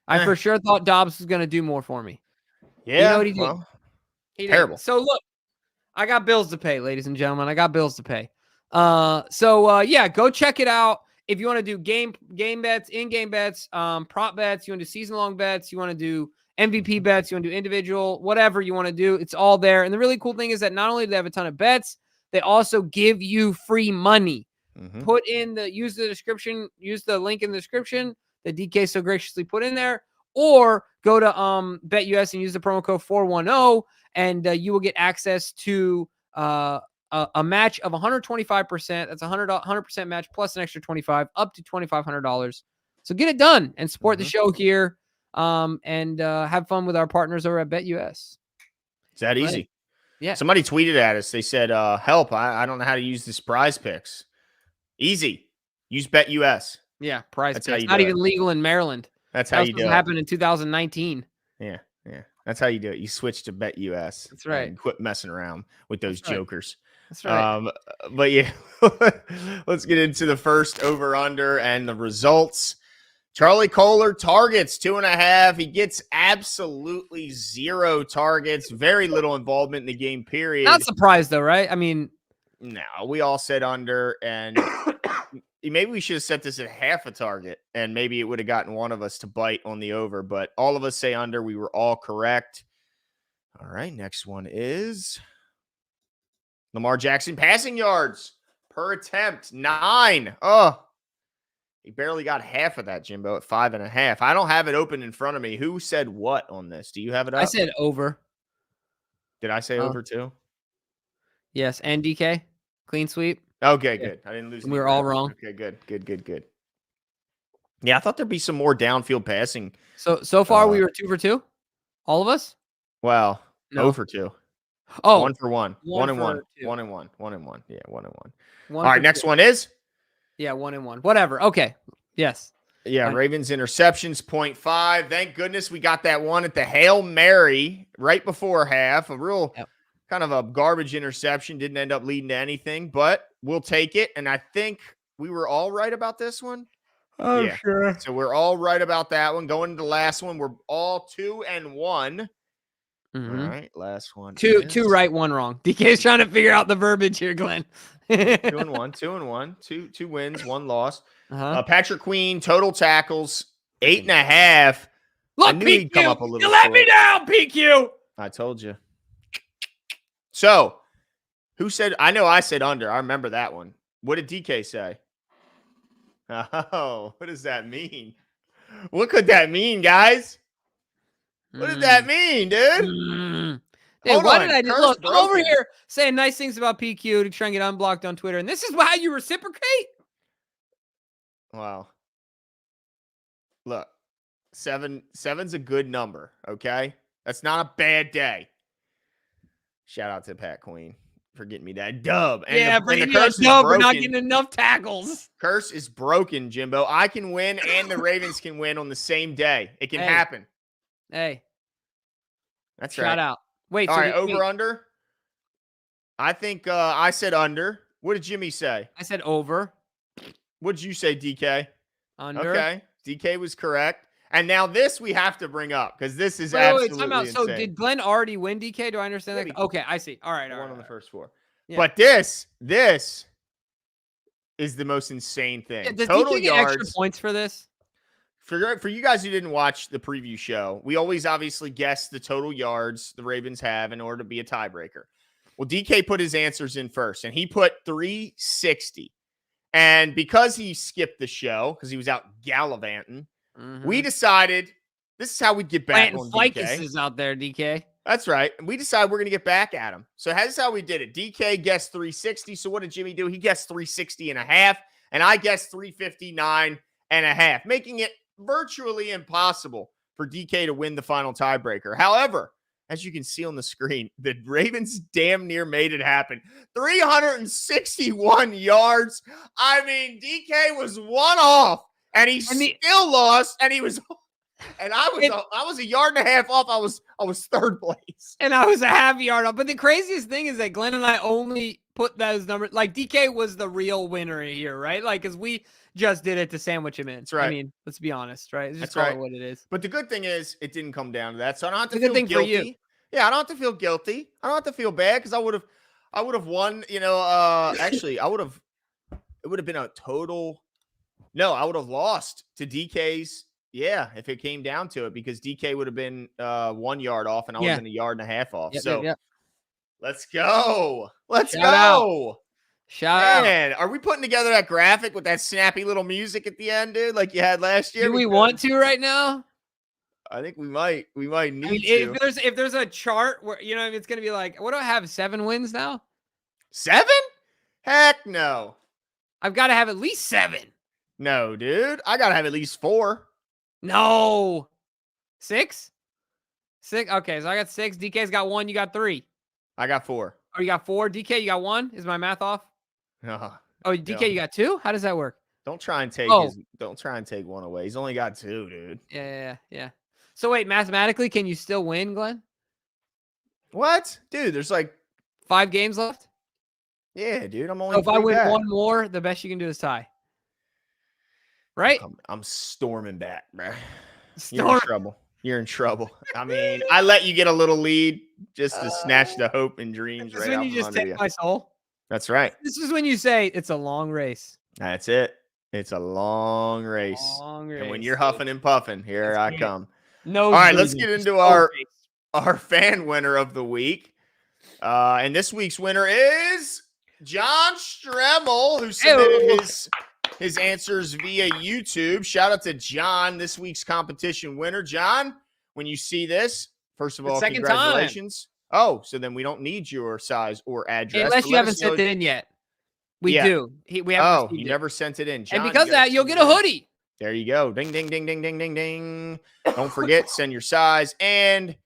I for sure thought Dobbs was going to do more for me. Yeah, you know what he did? Well, He terrible. Did. So look, I got bills to pay, ladies and gentlemen. I got bills to pay. Yeah, go check it out. If you want to do game bets, in-game bets, prop bets, you want to do season-long bets, you want to do MVP bets, you want to do individual, whatever you want to do, it's all there. And the really cool thing is that not only do they have a ton of bets, they also give you free money. Use the link in the description that DK so graciously put in there, or go to BetUS and use the promo code 410, and you will get access to a match of 125%. That's 100% match plus an extra 25, up to $2,500. So get it done and support the show here, and have fun with our partners over at BetUS. It's that easy. Yeah. Somebody tweeted at us. They said, help. I don't know how to use this prize picks. Easy. Use BetUS. Yeah, prize That's picks. how you Not do even it. legal in Maryland. That's how you do it. Happened in 2019. Yeah. That's how you do it. You switch to BetUS. That's right. And quit messing around with those jokers. That's right. But yeah, let's get into the first over-under and the results. Charlie Kohler targets 2.5. He gets absolutely 0 targets. Very little involvement in the game, period. Not surprised, though, right? I mean, no, we all said under, and maybe we should have set this at half a target, and maybe it would have gotten one of us to bite on the over, but all of us say under. We were all correct. All right, next one is Lamar Jackson passing yards per attempt, 9. Oh, he barely got half of that, Jimbo, at 5.5. I don't have it open in front of me. Who said what on this? Do you have it up? I said over. Did I say over too? Yes, and DK, clean sweep. Okay, good. I didn't lose. We were all wrong. Okay, good. Yeah, I thought there'd be some more downfield passing. So far we were 2 for 2, all of us. Well, no. 0 for 2. Oh, 1 for 1. 1 and 1. 2. 1 and 1. 1 and 1. Yeah, 1 and 1. All right, next 2. one is. Yeah, 1 and 1. Whatever. Okay. Yes. Yeah, Ravens interceptions 0.5. Thank goodness we got that one at the Hail Mary right before half. A real kind of a garbage interception. Didn't end up leading to anything, but we'll take it. And I think we were all right about this one. Oh, yeah. Sure. So we're all right about that one. Going into the last one, we're all 2 and 1. Mm-hmm. All right, last one. 2 right, 1 wrong. DK's trying to figure out the verbiage here, Glenn. 2 and 1. 2 and 1. 2 wins, 1 loss. Patrick Queen, total tackles, 8.5. Look, I knew he'd come up a little. You let me down, PQ. I told you. So, who said? I know I said under. I remember that one. What did DK say? Oh, what does that mean? What could that mean, guys? What did that mean, dude? Hey, why did I do? Look, I'm over here saying nice things about PQ to try and get unblocked on Twitter, and this is how you reciprocate? Wow. Look, 7's a good number, okay? That's not a bad day. Shout out to Pat Queen. for getting me that dub. And Yeah, the bringing you a curse is dub. We're not broken. getting enough tackles. Curse is broken, Jimbo. I can win and the Ravens can win on the same day. It can happen. Hey. That's Shout right. out. Wait, All so right, over under? I think I said under. What did Jimmy say? I said over. What did you say, DK? Under. Okay. DK was correct. And now this we have to bring up because this is Wait, absolutely time out. insane. So did Glenn already win, DK? Do I understand that? Okay, I see. All right. One on the first four. Yeah. But this is the most insane thing. Yeah, does Total DK get yards. extra points for this? For you guys who didn't watch the preview show, we always obviously guess the total yards the Ravens have in order to be a tiebreaker. Well, DK put his answers in first, and he put 360. And because he skipped the show, because he was out gallivanting, we decided this is how we'd get back on DK. Is out there, DK. That's right. And we decided we're going to get back at him. So that's how we did it. DK guessed 360. So what did Jimmy do? He guessed 360 and a half, and I guessed 359 and a half, making it virtually impossible for DK to win the final tiebreaker. However, as you can see on the screen, the Ravens damn near made it happen. 361 yards. I mean, DK was one off, and he still lost, and he was and I was a yard and a half off. I was third place. And I was a half yard off. But the craziest thing is that Glenn and I only put those numbers. Like, DK was the real winner here, right? Like, because we just did it to sandwich him in. That's right. I mean, let's be honest, right? It's just That's right. what it is. But the good thing is it didn't come down to that. So I don't have to feel feel guilty. For you. Yeah, I don't have to feel guilty. I don't have to feel bad because I would have won, actually it would have been a total. No, I would have lost to DK's. Yeah, if it came down to it, because DK would have been 1 yard off and I would have been a yard and a half off. Let's go. Let's go. Shout out. Are we putting together that graphic with that snappy little music at the end, dude, like you had last year? Do we want to right now? I think we might. We might need to. If there's a chart where it's gonna be like, what do I have? 7 wins now? 7? Heck no. I've got to have at least 7. No, dude. I gotta have at least 4. No. 6? 6. Okay, so I got 6. DK's got 1. You got 3. I got 4. Oh, you got 4. DK, you got 1. Is my math off? Oh, DK, you got 2. How does that work? Don't try and take don't try and take 1 away. He's only got 2, dude. Yeah. So wait, mathematically, can you still win, Glenn? What, dude? There's like 5 games left. Yeah, dude. I'm only. So if I win 1 more, the best you can do is tie. Right? I'm storming back, bro. You're in trouble. You're in trouble. I mean, I let you get a little lead just to snatch the hope and dreams. This is when you just take my soul. That's right. This is when you say it's a long race. That's it. It's a long race. And when you're huffing and puffing, here I come. No. All right, let's get into our fan winner of the week. And this week's winner is John Stremmel, who submitted his answers via YouTube. Shout out to John, this week's competition winner. John, when you see this, first of all, congratulations. Oh, so then we don't need your size or address. Unless you haven't sent it in yet. We do. We haven't. You never sent it in. John, and because of that, you'll get a hoodie. There you go. Ding, ding, ding, ding, ding, ding, ding. Don't forget, send your size and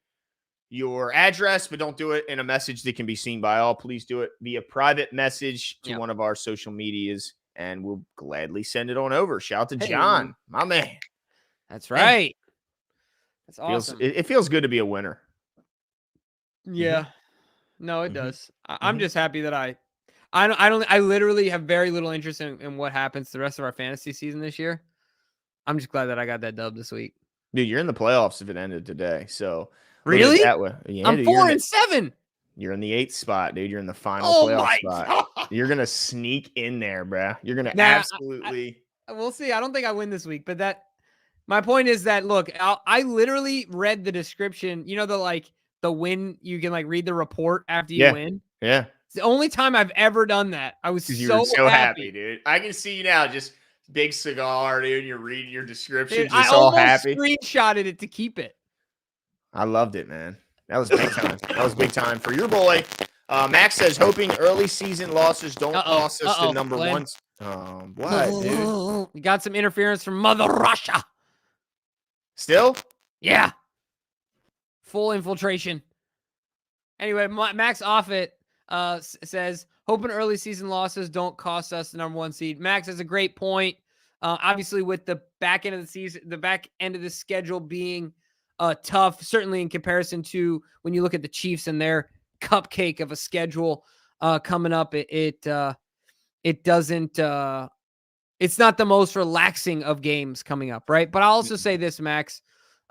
your address, but don't do it in a message that can be seen by all. Please do it via private message to one of our social medias, and we'll gladly send it on over. Shout out to John, my man. That's right. That's awesome. It feels good to be a winner. Yeah. No, it does. I'm just happy that I literally have very little interest in what happens the rest of our fantasy season this year. I'm just glad that I got that dub this week. Dude, you're in the playoffs if it ended today. So really? That way. Yeah, I'm 4-7. You're in the 8th spot, dude. You're in the final playoff spot. You're gonna sneak in there, bro. You're gonna absolutely. We'll see. I don't think I win this week, but my point is that look, I literally read the description. You know the win. You can read the report after you win. Yeah. It's the only time I've ever done that. I was so happy, dude. I can see you now, just big cigar, dude. You're reading your description, dude, just all happy. I almost screenshotted it to keep it. I loved it, man. That was big time. That was big time for your boy. Max says, hoping early season losses don't cost us the number one. What, dude? You got some interference from Mother Russia. Still? Yeah. Full infiltration. Anyway, Max Offit says, hoping early season losses don't cost us the number 1 seed. Max has a great point. Obviously, with the back end of the season, the back end of the schedule being tough, certainly in comparison to when you look at the Chiefs and their cupcake of a schedule coming up, it doesn't. It's not the most relaxing of games coming up, right? But I'll also say this, Max.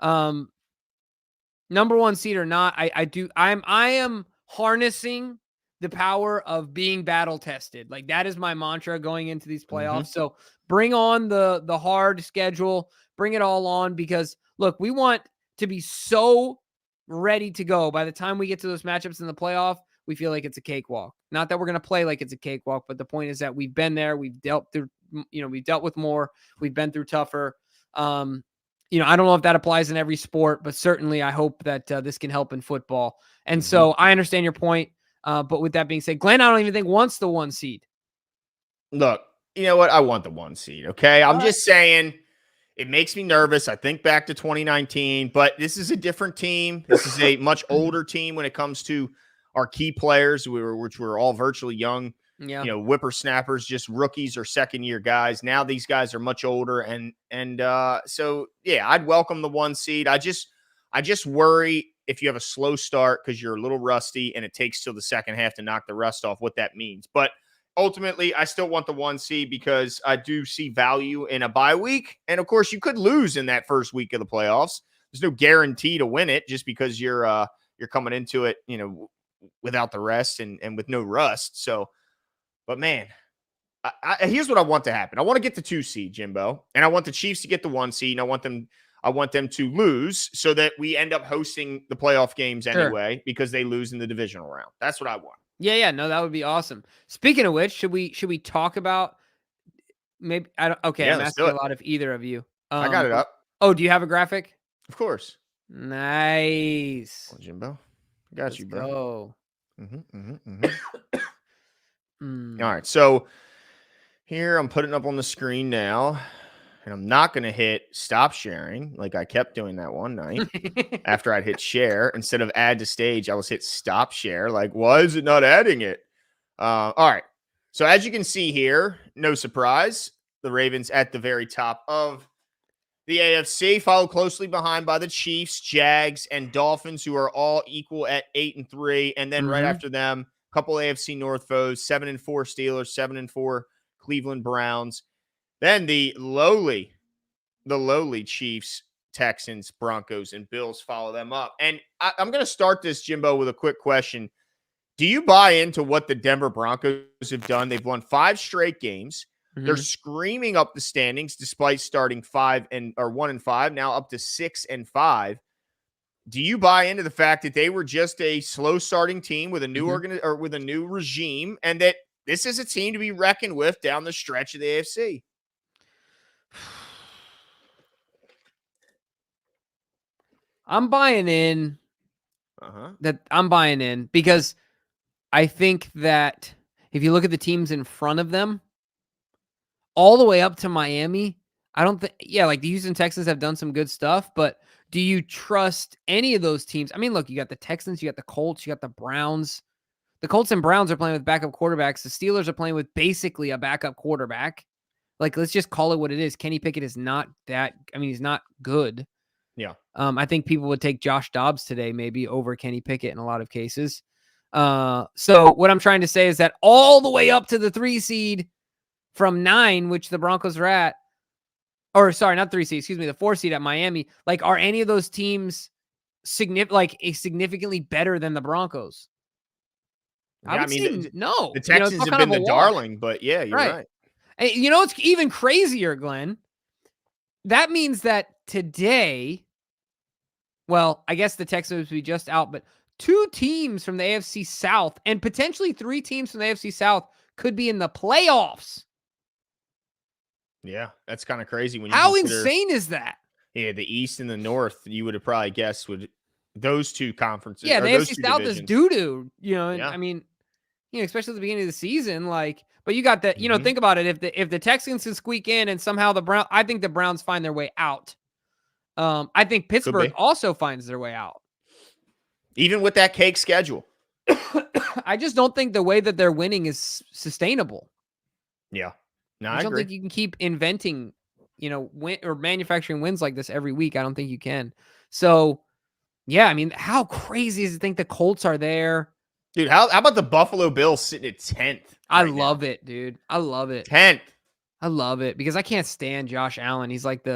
Number 1 seed or not, I am harnessing the power of being battle tested. Like, that is my mantra going into these playoffs. So bring on the hard schedule, bring it all on, because look, we want to be so ready to go by the time we get to those matchups in the playoff. We feel like it's a cakewalk. Not that we're going to play like it's a cakewalk, but the point is that we've been there. We've dealt with more. We've been through tougher. I don't know if that applies in every sport, but certainly I hope that this can help in football. And so I understand your point. But with that being said, Glenn, I don't even think wants the 1 seed. Look, you know what? I want the 1 seed. Okay. I'm just saying it makes me nervous. I think back to 2019, but this is a different team. This is a much older team when it comes to our key players, which were all virtually young, whippersnappers, just rookies or second-year guys. Now these guys are much older, so yeah, I'd welcome the 1 seed. I just worry if you have a slow start because you're a little rusty and it takes till the second half to knock the rust off, what that means. But ultimately, I still want the 1 seed because I do see value in a bye week, and of course, you could lose in that first week of the playoffs. There's no guarantee to win it just because you're coming into it, without the rest and with no rust. So, but man, here's what I want to happen. I want to get the 2 seed, Jimbo, and I want the Chiefs to get the 1 seed. And I want them to lose so that we end up hosting the playoff games anyway, because they lose in the divisional round. That's what I want. Yeah, no, that would be awesome. Speaking of which, should we talk about maybe? I'm asking a lot of either of you. I got it up. Oh, do you have a graphic? Of course. Nice. Well, Jimbo, got you, bro. Go. All right, so here I'm putting up on the screen now, and I'm not going to hit stop sharing like I kept doing that one night. After I'd hit share, instead of add to stage, I was hit stop share. Like, why is it not adding it? All right, so as you can see here, no surprise, the Ravens at the very top of the AFC, followed closely behind by the Chiefs, Jags, and Dolphins, who are all equal at 8-3. And then right after them, a couple AFC North foes, 7-4 Steelers, 7-4 Cleveland Browns. Then the lowly Chiefs, Texans, Broncos, and Bills follow them up. And I'm going to start this, Jimbo, with a quick question. Do you buy into what the Denver Broncos have done? They've won 5 straight games. They're screaming up the standings despite starting 1-5, now up to 6-5. Do you buy into the fact that they were just a slow starting team with a new with a new regime, and that this is a team to be reckoned with down the stretch of the AFC? I'm buying in. I'm buying in because I think that if you look at the teams in front of them, all the way up to Miami, I don't think, like the Houston Texans have done some good stuff, but do you trust any of those teams? I mean, look, you got the Texans, you got the Colts, you got the Browns. The Colts and Browns are playing with backup quarterbacks. The Steelers are playing with basically a backup quarterback. Like, let's just call it what it is. Kenny Pickett is not that, he's not good. Yeah. I think people would take Josh Dobbs today maybe over Kenny Pickett in a lot of cases. So what I'm trying to say is that all the way up to the 3 seed from 9, which the Broncos are at, or sorry, not 3 seed, excuse me, the 4 seed at Miami, like, are any of those teams significantly better than the Broncos? Yeah, no. The Texans have been the darling, but yeah, you're right. And it's even crazier, Glenn. That means that today, well, I guess the Texans would be just out, but 2 teams from the AFC South and potentially 3 teams from the AFC South could be in the playoffs. Yeah, that's kind of crazy. When you How insane is that? Yeah, the East and the North, you would have probably guessed would those 2 conferences. Yeah, the AFC South divisions. is doo-doo. I mean, especially at the beginning of the season, like. But you got that. Think about it. If the Texans can squeak in and somehow I think the Browns find their way out. I think Pittsburgh also finds their way out, even with that cake schedule. I just don't think the way that they're winning is sustainable. Yeah. No, I I just don't agree. think you can keep inventing, win or manufacturing wins like this every week. I don't think you can. So, yeah, I mean, how crazy is it to think the Colts are there? Dude, how about the Buffalo Bills sitting at 10th I right now? love it, dude. I love it. 10th. I love it because I can't stand Josh Allen. He's like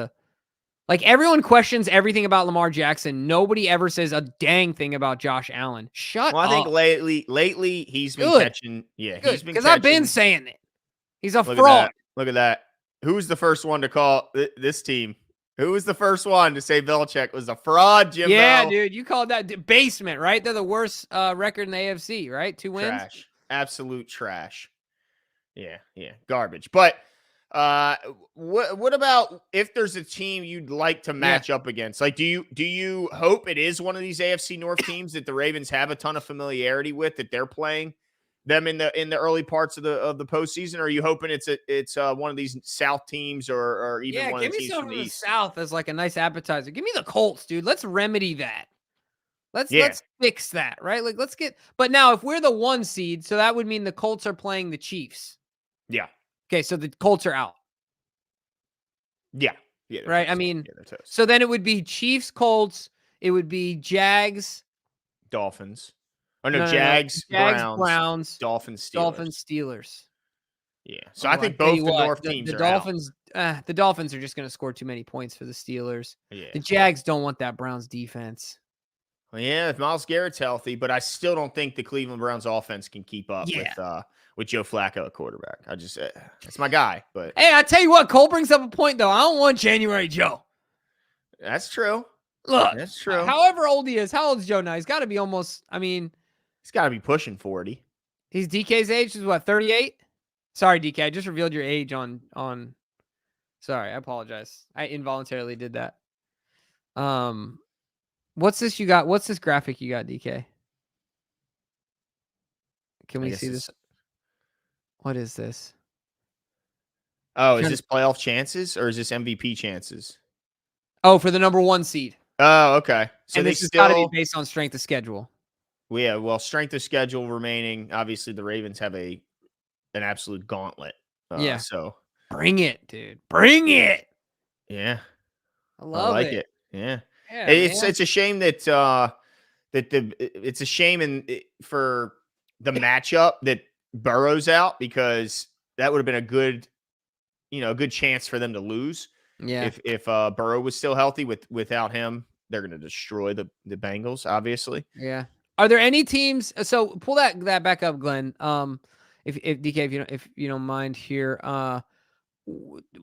everyone questions everything about Lamar Jackson. Nobody ever says a dang thing about Josh Allen. Shut Well, I think up. lately he's been Good. catching. Yeah, he's Good. been Because I've been catching. saying it. He's a Look at fraud. that. Look at that. Who was the first one to call this team? Who was the first one to say Belichick was a fraud, Yeah, Jimbo? dude. You called that basement, right? They're the worst record in the AFC, right? 2 wins. Trash. Absolute trash. Yeah, yeah. Garbage. But what about if there's a team you'd like to Yeah. match up against? Like, do you hope it is one of these AFC North teams that the Ravens have a ton of familiarity with, that they're playing them in the early parts of the postseason? Or are you hoping it's one of these South teams or even Yeah, one of give the me teams some from the from the East? South as like a nice appetizer. Give me the Colts, dude. Let's remedy that. Let's Yeah, let's fix that, right? Like let's get but now if we're the 1 seed, so that would mean the Colts are playing the Chiefs. yeah, Okay, so the Colts are out, yeah, yeah. They're right? I toast. mean, Yeah, they're toast. so then it would be Chiefs, Colts, it would be Jags. Dolphins. Oh no, No. Jags, Jags, Browns, Browns, Dolphins, Steelers. Dolphins, Steelers. Yeah. So I Oh, I think tell you both the what, North teams the are out. Dolphins are just going to score too many points for the Steelers. Yeah. The Jags don't want that Browns defense. Well, yeah, if Myles Garrett's healthy, but I still don't think the Cleveland Browns offense can keep up Yeah. with Joe Flacco at quarterback. I just it's my guy, but Hey, I tell you what, Cole brings up a point though. I don't want January Joe. that's true. Look, That's true. however old he is, how old is Joe now? He's got to be almost. I mean, He's got to be pushing 40. he's DK's age is what 38. Sorry, DK, I just revealed your age on. Sorry, I apologize. I involuntarily did that. What's this you got? What's this graphic you got, DK? Can I we guess see this? What is this? Oh, is this playoff chances or is this MVP chances? Oh, for the number 1 seed. Oh, okay. So And they this has got to be still, based on strength of schedule. yeah. Well, strength of schedule remaining. Obviously, the Ravens have an absolute gauntlet. Yeah. So Bring it, dude. Bring it. yeah, I I love like it. it. Yeah. Yeah, It's man. a shame that it's a shame for the matchup that Burrow's out, because that would have been a good chance for them to lose Yeah. if Burrow was still healthy. Without him, they're going to destroy the Bengals, obviously. Yeah. Are there any teams? So pull that back up, Glenn. If DK, if you don't mind here,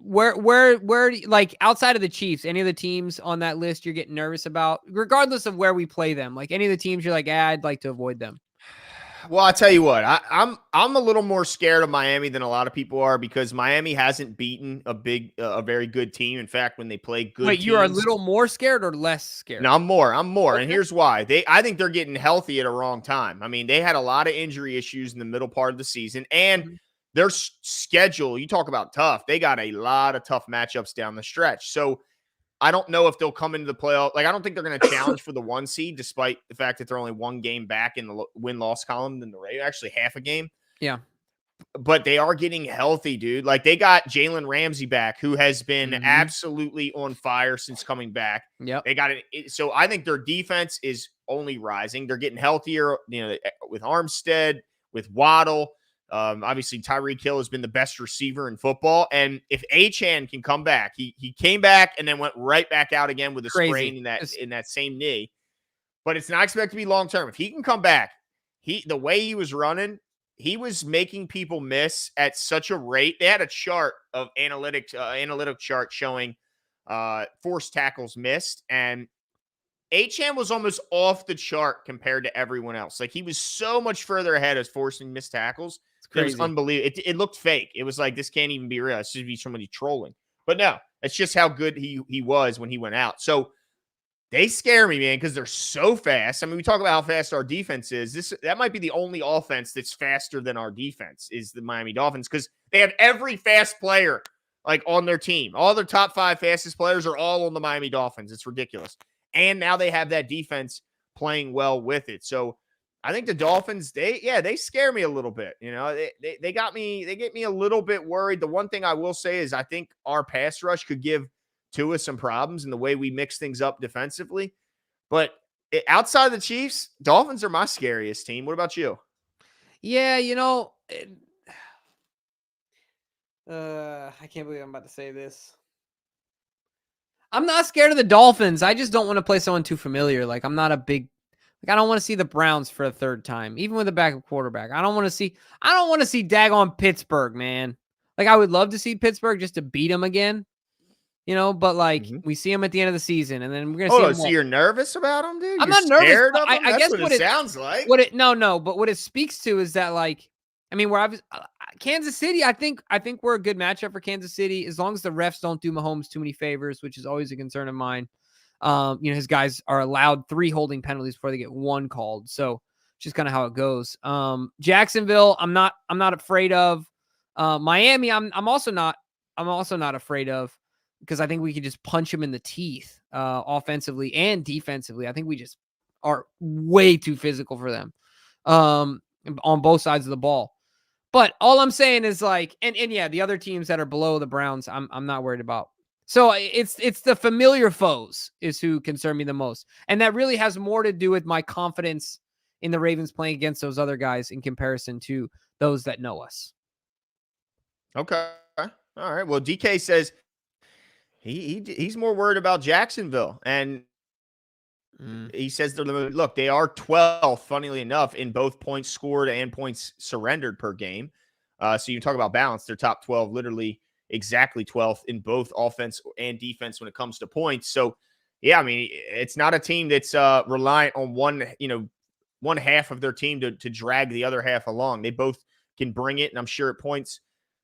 where like outside of the Chiefs, any of the teams on that list you're getting nervous about, regardless of where we play them? Like any of the teams you're like, I'd like to avoid them. Well, I tell you what, I'm a little more scared of Miami than a lot of people are, because Miami hasn't beaten a very good team. In fact, when they play good Wait, teams, you are a little more scared or less scared? no, I'm more. Okay. And here's why. I think they're getting healthy at a wrong time. I mean, they had a lot of injury issues in the middle part of the season, and Mhm. their schedule, you talk about tough. They got a lot of tough matchups down the stretch. So I don't know if they'll come into the playoff. Like, I don't think they're going to challenge for the 1 seed, despite the fact that they're only 1 game back in the win-loss column than the Ravens, actually half a game. Yeah. But they are getting healthy, dude. Like, they got Jalen Ramsey back, who has been Mhm. absolutely on fire since coming back. Yep. They got it. So I think their defense is only rising. They're getting healthier, with Armstead, with Waddle. Obviously, Tyreek Hill has been the best receiver in football. And if Achane can come back, he came back and then went right back out again with a sprain in that same knee. But it's not expected to be long term. If he can come back, the way he was running, he was making people miss at such a rate. They had a chart of analytic chart showing forced tackles missed, and Achane was almost off the chart compared to everyone else. Like, he was so much further ahead as forcing missed tackles. It was unbelievable. It looked fake. It was like, this can't even be real. It should be somebody trolling. But no, it's just how good he was when he went out. So they scare me, man, because they're so fast. I mean, we talk about how fast our defense is. That might be the only offense that's faster than our defense, is the Miami Dolphins, because they have every fast player like on their team. All their top 5 fastest players are all on the Miami Dolphins. It's ridiculous. And now they have that defense playing well with it. So I think the Dolphins, they scare me a little bit. You know, they get me a little bit worried. The one thing I will say is I think our pass rush could give Tua some problems in the way we mix things up defensively. But outside of the Chiefs, Dolphins are my scariest team. What about you? Yeah, I can't believe I'm about to say this. I'm not scared of the Dolphins. I just don't want to play someone too familiar. Like I'm not a big I don't want to see the Browns for a third time, even with a backup quarterback. I don't want to see daggone Pittsburgh, man. Like I would love to see Pittsburgh just to beat them again, but like we see them at the end of the season and then we're going to see Oh, them. so you're nervous about them, dude? I'm You're not nervous. scared of them? I That's guess what it sounds like. but what it speaks to is that like, I mean, Kansas City, I think we're a good matchup for Kansas City as long as the refs don't do Mahomes too many favors, which is always a concern of mine. His guys are allowed 3 holding penalties before they get 1 called. So just kind of how it goes. Jacksonville, I'm not afraid of. Miami, I'm also not afraid of because I think we can just punch them in the teeth, offensively and defensively. I think we just are way too physical for them, on both sides of the ball. But all I'm saying is like, and yeah, the other teams that are below the Browns, I'm not worried about. So it's the familiar foes is who concern me the most. And that really has more to do with my confidence in the Ravens playing against those other guys in comparison to those that know us. Okay. All right. Well, DK says he's more worried about Jacksonville. And he says, look, they are 12th, funnily enough, in both points scored and points surrendered per game. So you talk about balance. They're top 12, literally exactly 12th in both offense and defense when it comes to points. So, yeah, I mean, it's not a team that's reliant on one half of their team to drag the other half along. They both can bring it, and I'm sure at points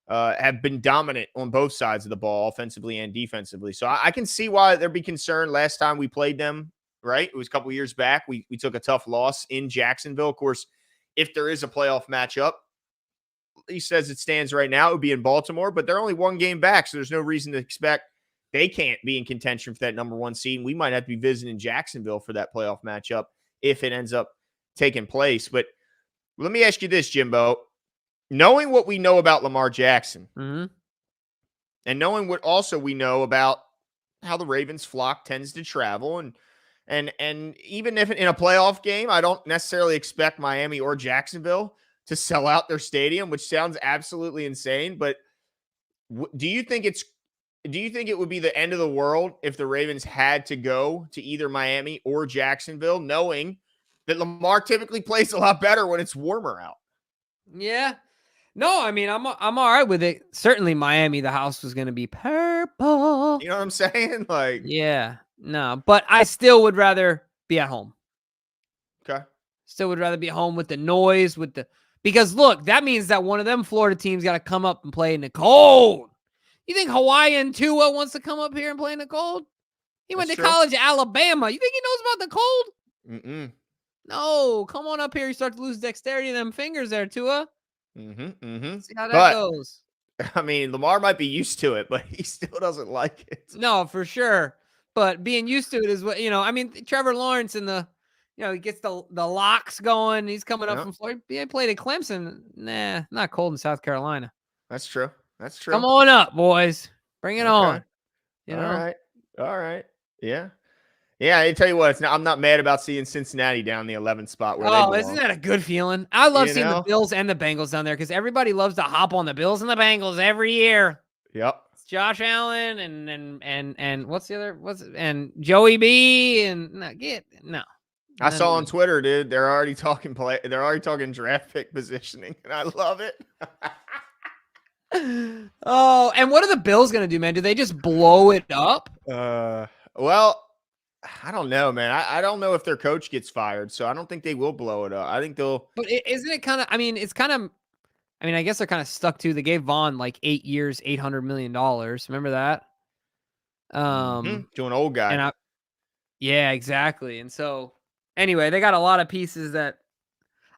have been dominant on both sides of the ball, offensively and defensively. So I can see why there'd be concern. Last time we played them, right? It was a couple years back. We took a tough loss in Jacksonville. Of course, if there is a playoff matchup, he says it stands right now, it would be in Baltimore, but they're only 1 game back, so there's no reason to expect they can't be in contention for that number 1 seed. We might have to be visiting Jacksonville for that playoff matchup if it ends up taking place. But let me ask you this, Jimbo. Knowing what we know about Lamar Jackson, and knowing what also we know about how the Ravens flock tends to travel, and even if in a playoff game, I don't necessarily expect Miami or Jacksonville to sell out their stadium, which sounds absolutely insane. But do you think it would be the end of the world if the Ravens had to go to either Miami or Jacksonville, knowing that Lamar typically plays a lot better when it's warmer out? Yeah. No, I mean, I'm all right with it. Certainly Miami, the house was going to be purple. You know what I'm saying? Like, yeah, no, but I still would rather be at home. Okay. Still would rather be at home with the noise, because look, that means that one of them Florida teams got to come up and play in the cold. You think Hawaiian Tua wants to come up here and play in the cold? He went to college at Alabama. You think he knows about the cold? Mm-mm. No, come on up here. You start to lose dexterity in them fingers there, Tua. See how that goes. I mean, Lamar might be used to it, but he still doesn't like it. No, for sure. But being used to it is what, I mean, Trevor Lawrence and he gets the locks going. He's coming up from Florida. He played at Clemson. Nah, not cold in South Carolina. That's true. Come on up, boys. Bring it on. All right. Yeah. Yeah, I tell you what, I'm not mad about seeing Cincinnati down the 11th spot where they belong. Isn't that a good feeling? I love seeing the Bills and the Bengals down there because everybody loves to hop on the Bills and the Bengals every year. Yep. It's Josh Allen and what's the other? And Joey B and no. I saw on Twitter, dude. They're already talking They're already talking draft pick positioning, and I love it. Oh, and what are the Bills gonna do, man? Do they just blow it up? Well, I don't know, man. I don't know if their coach gets fired, so I don't think they will blow it up. I think they'll. But isn't it kind of? I mean, it's kind of. I mean, I guess they're kind of stuck to. They gave Vaughn like 8 years, $800 million. Remember that? To an old guy. Yeah, exactly. And so, anyway, they got a lot of pieces that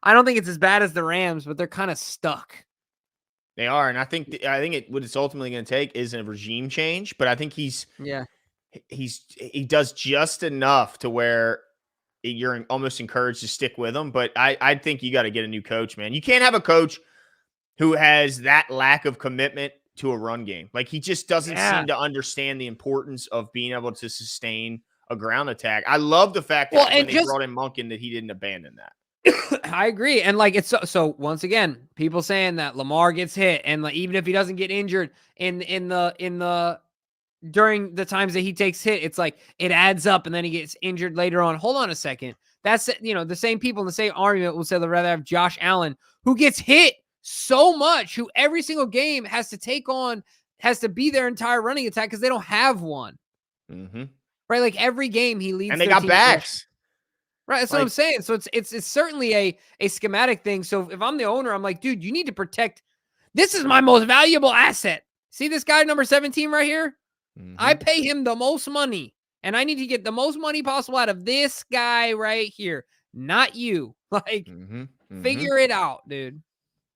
I don't think it's as bad as the Rams, but they're kind of stuck. They are, and I think what it's ultimately going to take is a regime change. But I think he does just enough to where you're almost encouraged to stick with him. But I think you got to get a new coach, man. You can't have a coach who has that lack of commitment to a run game. Like, he just doesn't seem to understand the importance of being able to sustain a ground attack. I love the fact that when they brought in Monken that he didn't abandon that. I agree. And like, it's so once again, people saying that Lamar gets hit, and like, even if he doesn't get injured in the during the times that he takes hit, it's like it adds up, and then he gets injured later on. Hold on a second. That's, the same people in the same argument will say they'd rather have Josh Allen, who gets hit so much, who every single game has to be their entire running attack because they don't have one. Mm-hmm. Right? Like, every game he leads, and they got backs. Right, that's what I'm saying. So it's certainly a schematic thing. So if I'm the owner, I'm like, dude, you need to protect. This is my most valuable asset. See this guy number 17 right here? Mm-hmm. I pay him the most money, and I need to get the most money possible out of this guy right here, not you. Like, figure it out, dude.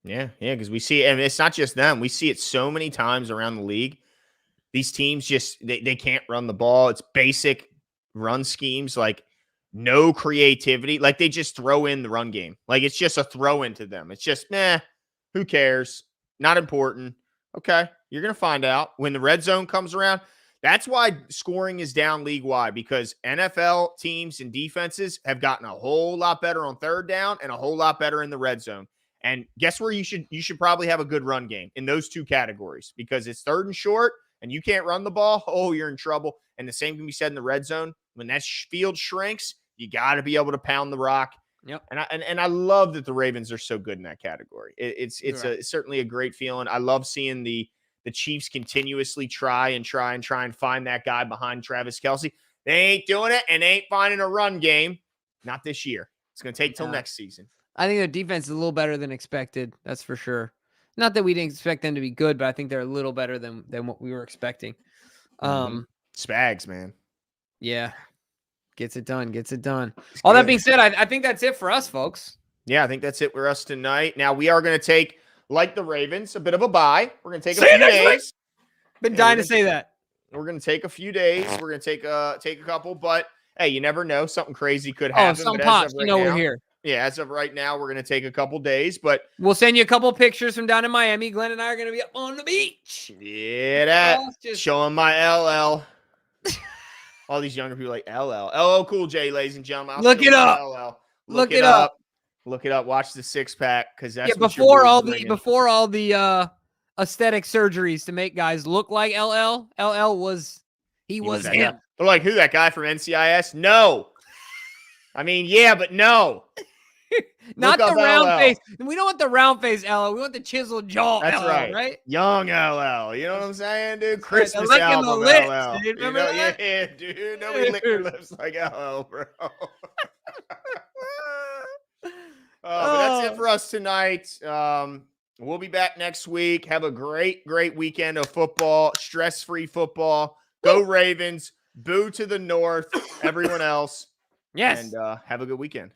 Yeah, because we see, and it's not just them. We see it so many times around the league. These teams just they can't run the ball. It's basic run schemes, like no creativity. Like, they just throw in the run game. Like, it's just a throw into them. It's just, who cares? Not important. Okay, you're going to find out when the red zone comes around. That's why scoring is down league-wide, because NFL teams and defenses have gotten a whole lot better on third down and a whole lot better in the red zone. And guess where you should probably have a good run game in those two categories, because it's third and short and you can't run the ball. Oh, you're in trouble. And the same can be said in the red zone. When that field shrinks, you got to be able to pound the rock. Yep. And I love that the Ravens are so good in that category. It's certainly a great feeling. I love seeing the Chiefs continuously try and find that guy behind Travis Kelce. They ain't doing it, and they ain't finding a run game. Not this year. It's going to take till next season. I think their defense is a little better than expected. That's for sure. Not that we didn't expect them to be good, but I think they're a little better than what we were expecting. Spags, man. Yeah. Gets it done. All that being said, I think that's it for us, folks. Yeah, I think that's it for us tonight. Now, we are going to take, like the Ravens, a bit of a bye. We're going to take a few days. Been dying to say that. We're going to take a few days. We're going to take a couple, but hey, you never know. Something crazy could happen. Oh, some pops. We're here. Yeah, as of right now, we're going to take a couple days, but we'll send you a couple pictures from down in Miami. Glenn and I are going to be up on the beach. Yeah, showing my LL. All these younger people like LL. LL Cool J, ladies and gentlemen. Look it up. LL. Look it up. Look it up. Watch the six pack, because that's before all the aesthetic surgeries to make guys look like LL. LL was him. They're like, who, that guy from NCIS? No. I mean, yeah, but no. Not the round face. We don't want the round face LL. We want the chiseled jaw. That's LL, right? Young LL. You know what I'm saying, dude? Christmas right, album lips, LL. Dude. Remember that? Yeah, dude. Nobody licked their lips like LL, bro. But that's it for us tonight. We'll be back next week. Have a great weekend of football. Stress-free football. Go Ravens. Boo to the North. Everyone else. Yes. And have a good weekend.